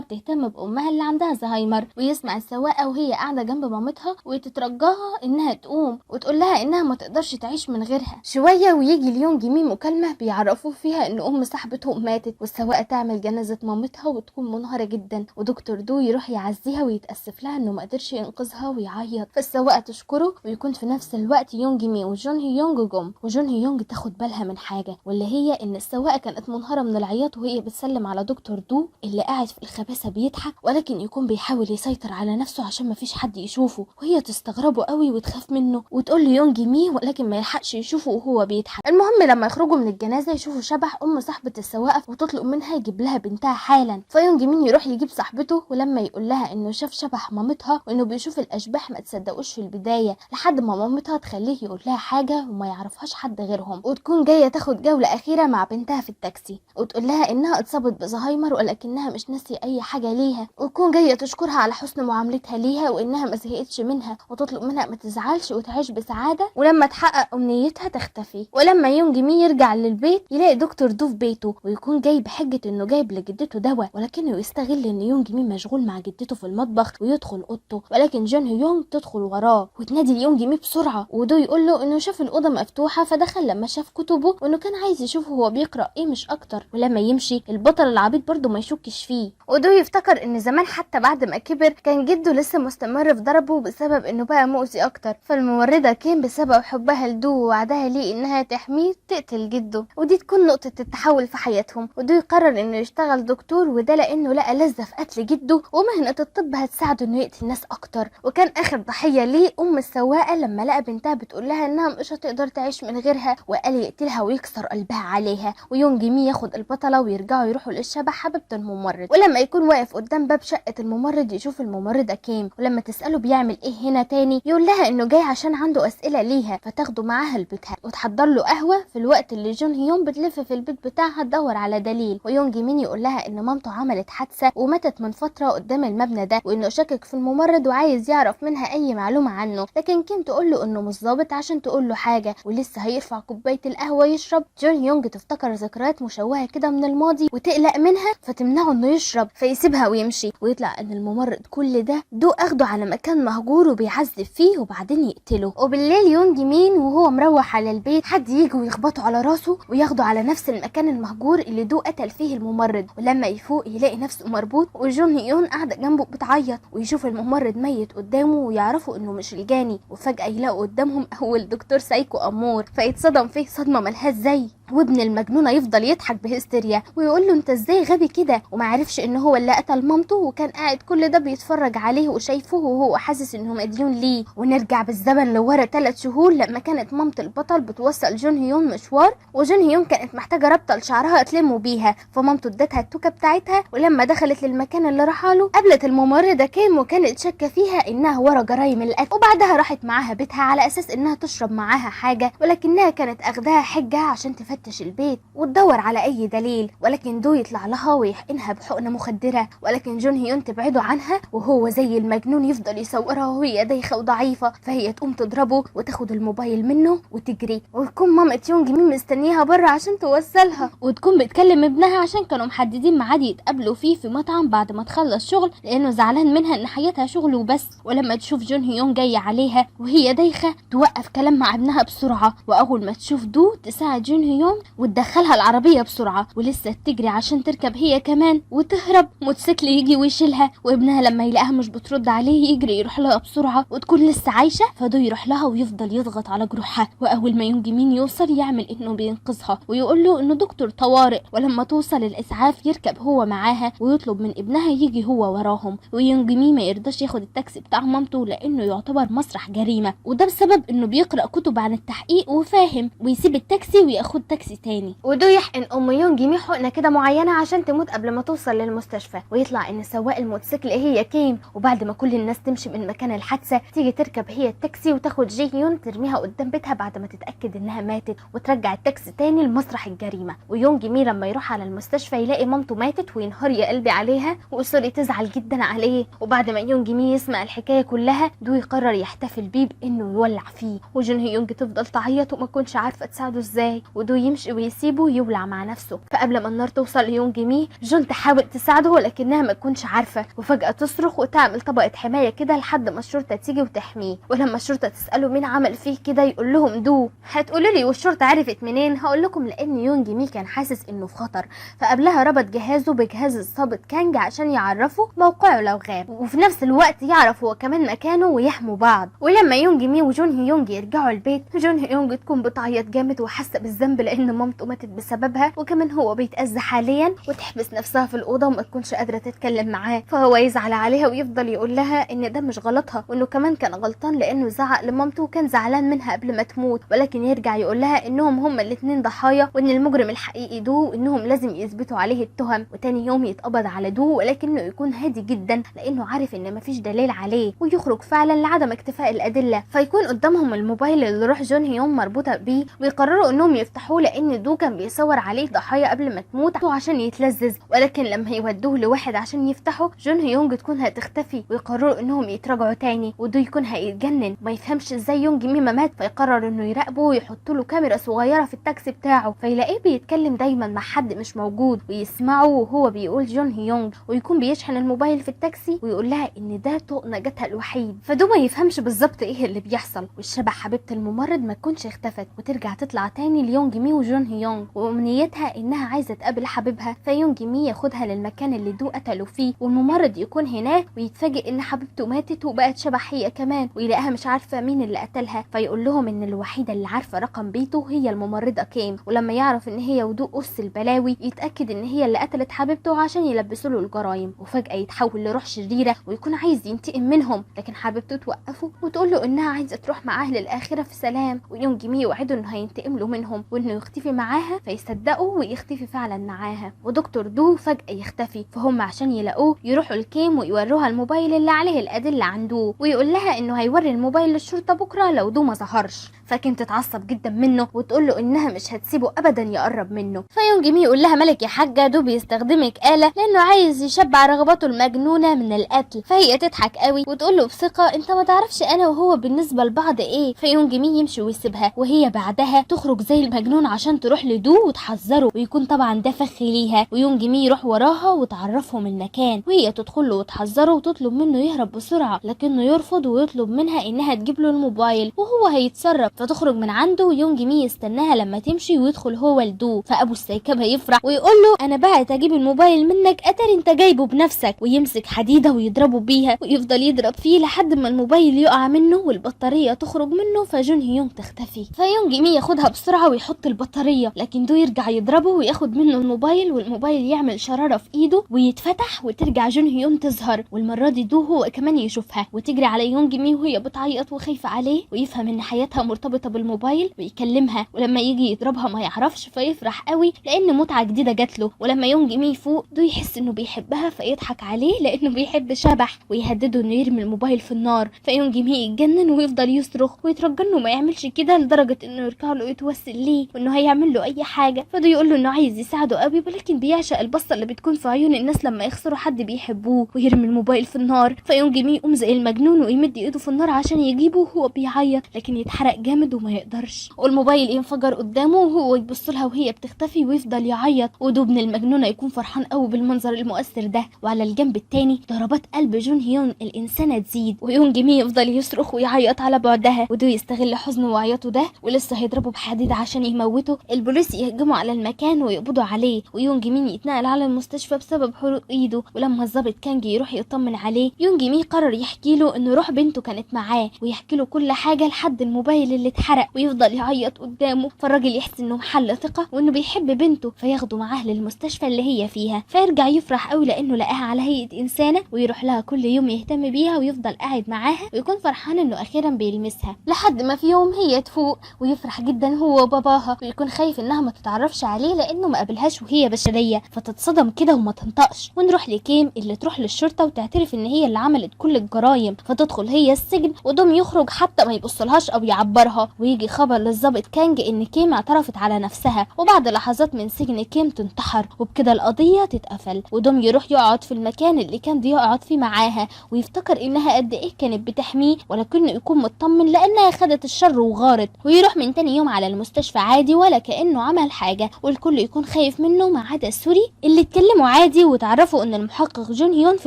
بتهتم بامها اللي عندها زهايمر. ويسمع السواقه وهي قاعده جنب مامتها وتترجاها انها تقوم وتقول لها انها ما تقدرش تعيش من غيرها. شويه ويجي ليونج مين مكالمه بيعرفوه فيها ان ام صاحبتهم ماتت، والسواقه تعمل جنازه مامتها وتكون منهاره جدا، ودكتور دو يروح يعزيها ويتاسف لها انه ما قدرش ينقذها ويعيط. فالسواقه تشكره، ويكون في نفس الوقت يونج مي وجون هيونج جم، وجون هيونج تاخد بالها من حاجه، واللي هي ان السواقه كانت منهاره من العياط وهي بتسلم على دكتور دو اللي قاعد في الخباثه بيضحك، ولكن يكون بيحاول يسيطر على نفسه عشان ما فيش حد يشوفه، وهي تستغربه قوي وتخاف منه وتقول له يونج مي، ولكن ما يلحقش يشوفه وهو بيضحك. المهم لما يخرجوا من الجنازه يشوفوا شبح ام صاحبه السواقه وتطلب منها يجيب لها بنتها حالا. فيونج مين يروح يجيب صاحبته، ولما يقول لها انه شاف شبح مامتها وانه بيشوف الاشباح ما تصدقوش في البدايه لحد ما مامتها تخليه يقول لها حاجه وما يعرفهاش حد غيرهم، وتكون جايه تاخد جوله اخيره مع بنتها في التاكسي، وتقول لها انها اتصابت بزهايمر ولكنها مش ناسيه اي حاجه ليها، وتكون جايه تشكرها على حسن معاملتها ليها وانها ما زهقتش منها، وتطلب منها ما تزعلش وتعيش بسعاده، ولما تحقق امنيتها تختفي. ولما يونج مي يرجع للبيت يلاقي دكتور دو في بيته، ويكون جاي بحجه انه جايب لجدته دواء، ولكنه يستغل ان يونج مي مشغول مع جدته في المطبخ ويدخل اوضته، ولكن جون هيونج تدخل وراه وتنادي ليونج مي بسرعه، ودو يقول له انه شاف الاوضه مفتوحه فدخل لما شاف كتبه وانه كان عايز يشوف هو بيقرا ايه مش اكتر. ولما يمشي البطل العبيط برضه ما يشكش فيه، ودو يفتكر ان زمان حتى بعد ما كبر كان جده لسه مستمر في ضربه بسبب انه بقى مؤذي اكتر. فالممرضه كيم بسبب حبها لدو ووعدها ليه انها تحميه تقتل جده، ودي تكون نقطه التحول في حياتهم. ودو يقرر انه يشتغل دكتور، وده لانه لقى لذة في قتل جده، ومهنه الطب هتساعده انه يقتل ناس اكتر. وكان اخر ضحيه ليه ام السواقه لما لقى بنتها بتقول لها انها مش هتقدر تعيش من غيرها، وقال يقتلها ويكسر قلبها عليها. ويونج مي ياخد البطله ويرجعوا يروحوا للشبح حبيبه الممرض. ولما يكون واقف قدام باب شقه الممرض يشوف الممرضه كيم، ولما تساله بيعمل ايه هنا تاني يقول لها انه جاي عشان عنده اسئله ليها، فتاخده معاها لبيتها وتحضر له قهوه في الوقت اللي جون هيون بتلف في البيت بتاعها تدور على دليل. ويونج مين يقول لها ان مامته عملت حادثه وماتت من فتره قدام المبنى ده، وانه شاكك في الممرض وعايز يعرف منها اي معلومه عنه، لكن كيم تقول له انه مش ظابط عشان تقول له حاجه، ولسه هيرفع كوبايه القهوه يشرب. جون يونج تفتكر ذكريات مشوهه كده من الماضي وتقلق منها فتمنعه انه يشرب، فيسيبها ويمشي، ويطلع ان الممرض كل ده دو اخده على مكان مهجور وبيعذب فيه وبعدين يقتله. وبالليل يونج مين وهو مروح على البيت حد يجي ويخبطه على راسه وياخده على نفس المكان المهجور اللي دو قتل فيه الممرض، ولما يفوق يلاقي نفسه مربوط وجون هيون قاعده جنبه بتعيط، ويشوف الممرض ميت قدامه ويعرفوا انه مش الجاني، وفجاه يلاقوا قدامهم اول دكتور سايكو امور، فيتصدم فيه صدمه ملهاش زي، وابن المجنونه يفضل يضحك بهستيريا ويقول له انت ازاي غبي كده، وما عرفش ان هو اللي قتل مامته وكان قاعد كل ده بيتفرج عليه وشايفه وهو حاسس انه مديون ليه. ونرجع بالزمن لورا 3 شهور لما كانت مامة البطل بتوصل جون هيون مشوار، وجون هيون كانت محتاجه ربطه لشعرها تلمه بيها، فمامته ادتها التوكه بتاعتها، ولما دخلت للمكان اللي راحه له قابلت الممرضه كيم وكانت شاكه فيها انها ورا جرايم القتل، وبعدها راحت معاها بيتها على اساس انها تشرب معاها حاجه، ولكنها كانت اخداها حجه عشان تفتش تفتش البيت وتدور على اي دليل، ولكن دو يطلع لها ويحقنها بحقنة مخدرة، ولكن جون هيون تبعده عنها وهو زي المجنون يفضل يصورها وهي دايخة وضعيفة، فهي تقوم تضربه وتاخد الموبايل منه وتجري، وتكون مامة يونج مي مستنيها بره عشان توصلها، وتكون بتكلم ابنها عشان كانوا محددين ميعاد يتقابلوا فيه في مطعم بعد ما تخلص شغل، لانه زعلان منها ان حياتها شغل وبس. ولما تشوف جون هيون جاي عليها وهي دايخة توقف كلام مع ابنها بسرعة، واول ما تشوف دو تساعد جون هيون وتدخلها العربية بسرعة، ولسه تجري عشان تركب هي كمان وتهرب، موتوسيكل يجي ويشيلها، وابنها لما يلاقيها مش بترد عليه يجري يروح لها بسرعة وتكون لسه عايشة، فدو يروح لها ويفضل يضغط على جروحها، واول ما يونج مين يوصل يعمل انه بينقذها ويقول له انه دكتور طوارئ، ولما توصل الاسعاف يركب هو معاها ويطلب من ابنها يجي هو وراهم، ويونج مي ما يرضاش ياخد التاكسي بتاع مامته لانه يعتبر مسرح جريمة، وده بسبب انه بيقرأ كتب عن التحقيق وفاهم، ويسيب التاكسي وياخد تاكسي تاني، ودو يحقن ام يونج مي حقنة كده معينة عشان تموت قبل ما توصل للمستشفى، ويطلع ان سواق الموتوسيكل هي كيم، وبعد ما كل الناس تمشي من مكان الحادثة تيجي تركب هي التاكسي وتاخد جي يون ترميها قدام بيتها بعد ما تتأكد انها ماتت، وترجع التاكسي تاني لمسرح الجريمة. ويونج مي لما يروح على المستشفى يلاقي مامته ماتت وينهار يا قلبي عليها، وسوري تزعل جدا عليه، وبعد ما يونج مي يسمع الحكاية كلها دو يقرر يحتفل بيه بانه يولع فيه، وجون هيونج تفضل تعيط وما كنتش عارفة تساعده ازاي، ودو يمشي ويسيبه يولع مع نفسه. فقبل ما النار توصل ليونج مي جون تحاول تساعده ولكنها ما تكونش عارفة، وفجأة تصرخ وتعمل طبقة حماية كده لحد ما الشرطة تيجي وتحميه، ولما الشرطة تسأله مين عمل فيه كده يقول لهم دو. هتقولوا لي والشرطة عرفت منين؟ هقول لكم لان يونج مي كان حاسس انه في خطر، فقبلها ربط جهازه بجهاز الضابط كانج عشان يعرفه موقعه لو غاب، وفي نفس الوقت يعرف هو كمان مكانه ويحموا بعض. ولما يونج مي وجون هيونج يرجعوا البيت جون هيونج تكون بتعيط جامد وحاسه بالذنب لان مامته ماتت بسببها، وكمان هو بيتأذى حاليا، وتحبس نفسها في الاوضه وما تكونش قادره تتكلم معاه، فهو يزعل عليها ويفضل يقول لها ان ده مش غلطها، وانه كمان كان غلطان لانه زعق لمامته وكان زعلان منها قبل ما تموت، ولكن يرجع يقول لها انهم هما الاثنين ضحايا، وان المجرم الحقيقي دو وانهم لازم يثبتوا عليه التهم. وتاني يوم يتقبض على دو ولكنه يكون هادي جدا لانه عارف ان مفيش دليل عليه، ويخرج فعلا لعدم اكتفاء الادله، فيكون قدامهم الموبايل اللي روح جون هيون مربوطه بيه، ويقرروا انهم يفتحوه لان دو كان بيصور عليه ضحايا قبل ما تموت عشان يتلذذ، ولكن لما يودوه لواحد عشان يفتحه جون هيونج تكون هتختفي، ويقرروا انهم يتراجعوا تاني، ودو يكون هيتجنن ما يفهمش ازاي يونج ميما مات، فيقرر انه يراقبه ويحط له كاميرا صغيره في التاكسي بتاعه، فيلاقيه بيتكلم دايما مع حد مش موجود ويسمعه وهو بيقول جون هيونج، ويكون بيشحن الموبايل في التاكسي ويقول لها ان ده طوق نجاتها الوحيد، فدو ما يفهمش بالظبط ايه اللي بيحصل، والشبح حبيبه الممرض ما تكونش اختفت وترجع تطلع تاني ليونج مي وجون هيونج، وامنيتها انها عايزه تقابل حبيبها، فيونج مي ياخدها للمكان اللي دو قتلوا فيه، والممرض يكون هناك ويتفاجئ ان حبيبته ماتت وبقت شبح هي كمان، ويلاقيها مش عارفه مين اللي قتلها، فيقول لهم ان الوحيده اللي عارفه رقم بيته هي الممرضه كيم، ولما يعرف ان هي ودو قص البلاوي يتاكد ان هي اللي قتلت حبيبته عشان يلبسوا له الجرايم، وفجاه يتحول لروح شريره ويكون عايز ينتقم منهم، لكن حبيبته توقفه وتقول له انها عايزه تروح معاه للاخره في سلام، ويونج مي يوعده انه هينتقم له منهم وانه يختفي معاها، فيصدقوا ويختفي فعلا معاها، ودكتور دو فجاه يختفي، فهم عشان يلاقوه يروحوا الكيم ويوروها الموبايل اللي عليه الادله عن دو، ويقول لها انه هيوري الموبايل للشرطه بكره لو دو ما ظهرش، فكن تتعصب جدا منه وتقول له انها مش هتسيبه ابدا يقرب منه، فيونج مي يقول لها مالك يا حاجه دو بيستخدمك آلة لانه عايز يشبع رغبته المجنونه من القتل، فهي تضحك قوي وتقول له بثقه انت ما تعرفش انا وهو بالنسبه لبعض ايه، فيونج مي يمشي ويسيبها، وهي بعدها تخرج زي المجنون عشان تروح لدو وتحذره، ويكون طبعا ده فخ ليها، ويونج مي يروح وراها وتعرفهم المكان، وهي تدخل له وتحذره وتطلب منه يهرب بسرعه، لكنه يرفض ويطلب منها انها تجيب له الموبايل وهو هيتصرف، فتخرج من عنده ويونج مي يستناها لما تمشي ويدخل هو لدو، فابو السيكبه يفرح ويقول له انا بعت اجيب الموبايل منك اتاري انت جايبه بنفسك، ويمسك حديده ويضربه بيها ويفضل يضرب فيه لحد ما الموبايل يقع منه والبطاريه تخرج منه، فجون هيونج تختفي، فيونج مي ياخدها بسرعه ويحط البطاريه، لكن دو يرجع يضربه وياخد منه الموبايل، والموبايل يعمل شراره في ايده ويتفتح وترجع جون هيونج تظهر، والمره دي دو هو كمان يشوفها وتجري على يونج مي وهي بتعيط وخايفه عليه، ويفهم ان حياتها مرتبطه مرتبطة بالموبايل ويكلمها، ولما يجي يضربها ما يعرفش فيفرح قوي لان متعة جديدة جات له. ولما يونج مي يفوق دو يحس انه بيحبها فيضحك عليه لانه بيحب شبح، ويهدده انه يرمي الموبايل في النار. فيونج مي يتجنن ويفضل يصرخ ويترجى انه ما يعملش كده، لدرجة انه يرجع له يتوسل ليه وانه هيعمل له اي حاجة. فدو يقول له انه عايز يساعده قوي، ولكن بيعشق البصة اللي بتكون في عيون الناس لما يخسروا حد بيحبوه، ويرمي الموبايل في النار. فيونج مي يقوم زي المجنون ويمد ايده في النار عشان يجيبه وهو بيعيط، لكن يتحرق جامد وما يقدرش، والموبايل ينفجر قدامه وهو يبص لها وهي بتختفي ويفضل يعيط. ودو ابن المجنونه يكون فرحان قوي بالمنظر المؤثر ده. وعلى الجنب التاني ضربات قلب جون هيون الانسانه تزيد، ويونج مي يفضل يصرخ ويعيط على بعدها. ودو يستغل حزنه وعياطه ده ولسه هيضربه بحديد عشان يموته. البوليس يهجموا على المكان ويقبضوا عليه، ويونج مي يتنقل على المستشفى بسبب حروق ايده. ولما الضابط كانجي يروح يطمن عليه، يونج مي قرر يحكي له انه روح بنته كانت معاه، ويحكي له كل حاجه لحد الموبايل اللي اتحرق، ويفضل يعيط قدامه. فالراجل يحس انه محل ثقه وانه بيحب بنته، فياخده معاه للمستشفى اللي هي فيها. فيرجع يفرح قوي لانه لقاها على هيئه انسانه، ويروح لها كل يوم يهتم بيها ويفضل قاعد معاها، ويكون فرحان انه اخيرا بيلمسها. لحد ما في يوم هي تفوق ويفرح جدا هو وباباها، ويكون خايف انها ما تتعرفش عليه لانه ما قابلهاش وهي بشريه، فتتصدم كده وما تنطقش. ونروح لكيم اللي تروح للشرطه وتعترف ان هي اللي عملت كل الجرايم، فتدخل هي السجن ودوم يخرج حتى ما يبصلهاش او يعبرها. ويجي خبر للضابط كانج ان كيم اعترفت على نفسها، وبعد لحظات من سجن كيم تنتحر، وبكده القضيه تتقفل. ودوم يروح يقعد في المكان اللي كان يقعد فيه معاها، ويفتكر انها قد ايه كانت بتحميه، ولكنه يكون مطمن لانها خدت الشر وغارت. ويروح من تاني يوم على المستشفى عادي ولا كانه عمل حاجه، والكل يكون خايف منه ما عدا سوري اللي اتكلموا عادي وتعرفوا ان المحقق جون هيون في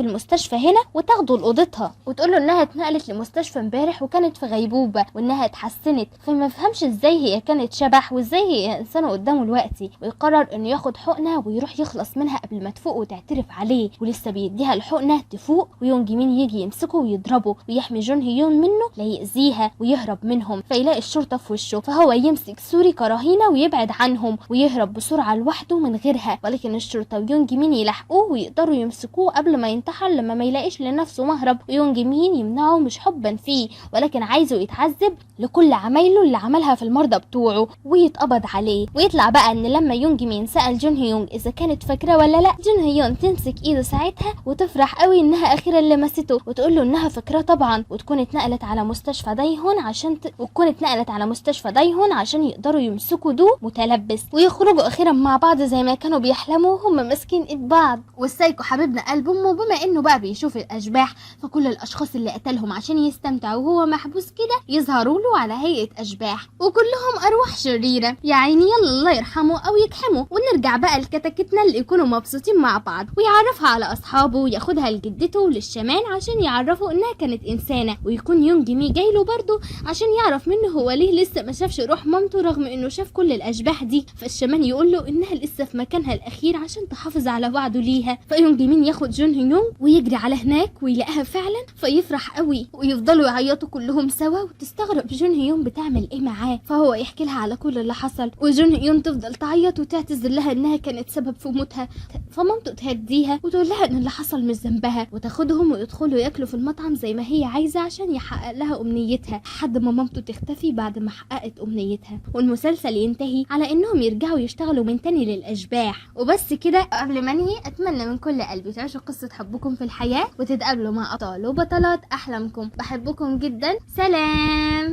المستشفى هنا، وتاخده لاوضتها وتقول له انها اتنقلت لمستشفى امبارح وكانت في غيبوبه وانها اتحسنت. فما يفهمش ازاي هي كانت شبح وازاي هي انسانه قدامه دلوقتي، ويقرر انه ياخد حقنه ويروح يخلص منها قبل ما تفوق وتعترف عليه. ولسه بيديها الحقنه تفوق، ويونج مين يجي يمسكه ويضربه ويحمي جون هيون منه لا يأذيها ويهرب منهم. فيلاقي الشرطه في وشه، فهو يمسك سوري كرهينه ويبعد عنهم ويهرب بسرعه لوحده من غيرها. ولكن الشرطه ويونج مين يلحقوه ويقدروا يمسكوه قبل ما ينتحر لما ما يلاقيش لنفسه مهرب. ويونج مين يمنعه مش حبا فيه، ولكن عايزه يتعذب لكل عمايله اللي عملها في المرضى بتوعه ويتقبض عليه. ويطلع بقى ان لما يونج مين سأل جون هيونج اذا كانت فاكره ولا لا، جون هيون تمسك ايده ساعتها وتفرح قوي انها اخيرا لمسته، وتقول له انها فاكره طبعا، وتكون اتنقلت على مستشفى دايهون عشان يقدروا يمسكوا دو متلبس ويخرجوا اخيرا مع بعض زي ما كانوا بيحلموا هم ماسكين ايد بعض. والسايكو حبيبنا قلب امه بما انه بقى بيشوف الاشباح، فكل الاشخاص اللي قتلهم عشان يستمتع وهو محبوس كده يظهروا له على هيئه اشباح، وكلهم ارواح شريره يا عيني. يلا الله يرحمه او يكحمه. ونرجع بقى لكتاكيتنا اللي يكونوا مبسوطين مع بعض، ويعرفها على اصحابه وياخدها لجدته وللشمان عشان يعرفوا انها كانت انسانه. ويكون يونج مي جاي له برضه عشان يعرف منه هو ليه لسه ما شافش روح مامته رغم انه شاف كل الاشباح دي. فالشمان يقول له انها لسه في مكانها الاخير عشان تحافظ على وعده ليها. فيونج مين ياخد جون هيونج ويجري على هناك ويلاقيها فعلا، فيفرح قوي ويفضلوا يعيطوا كلهم سوا. وتستغرب جون هيون بتعمل ايه معاه، فهو يحكي لها على كل اللي حصل. وجون هيون تفضل تعيط وتعتذر لها انها كانت سبب في موتها، فمامته تهديها وتقول لها ان اللي حصل مش ذنبها، وتاخدهم ويدخلوا ياكلوا في المطعم زي ما هي عايزه عشان يحقق لها امنيتها، لحد ما مامته تختفي بعد ما حققت امنيتها. والمسلسل ينتهي على انهم يرجعوا يشتغلوا من تاني للاشباح. وبس كده. قبل ما انهي اتمنى من كل قلبي تعيشوا قصه حبكم في الحياه وتتقابلوا مع ابطال وبطلات احلامكم. بحبكم جدا. سلام.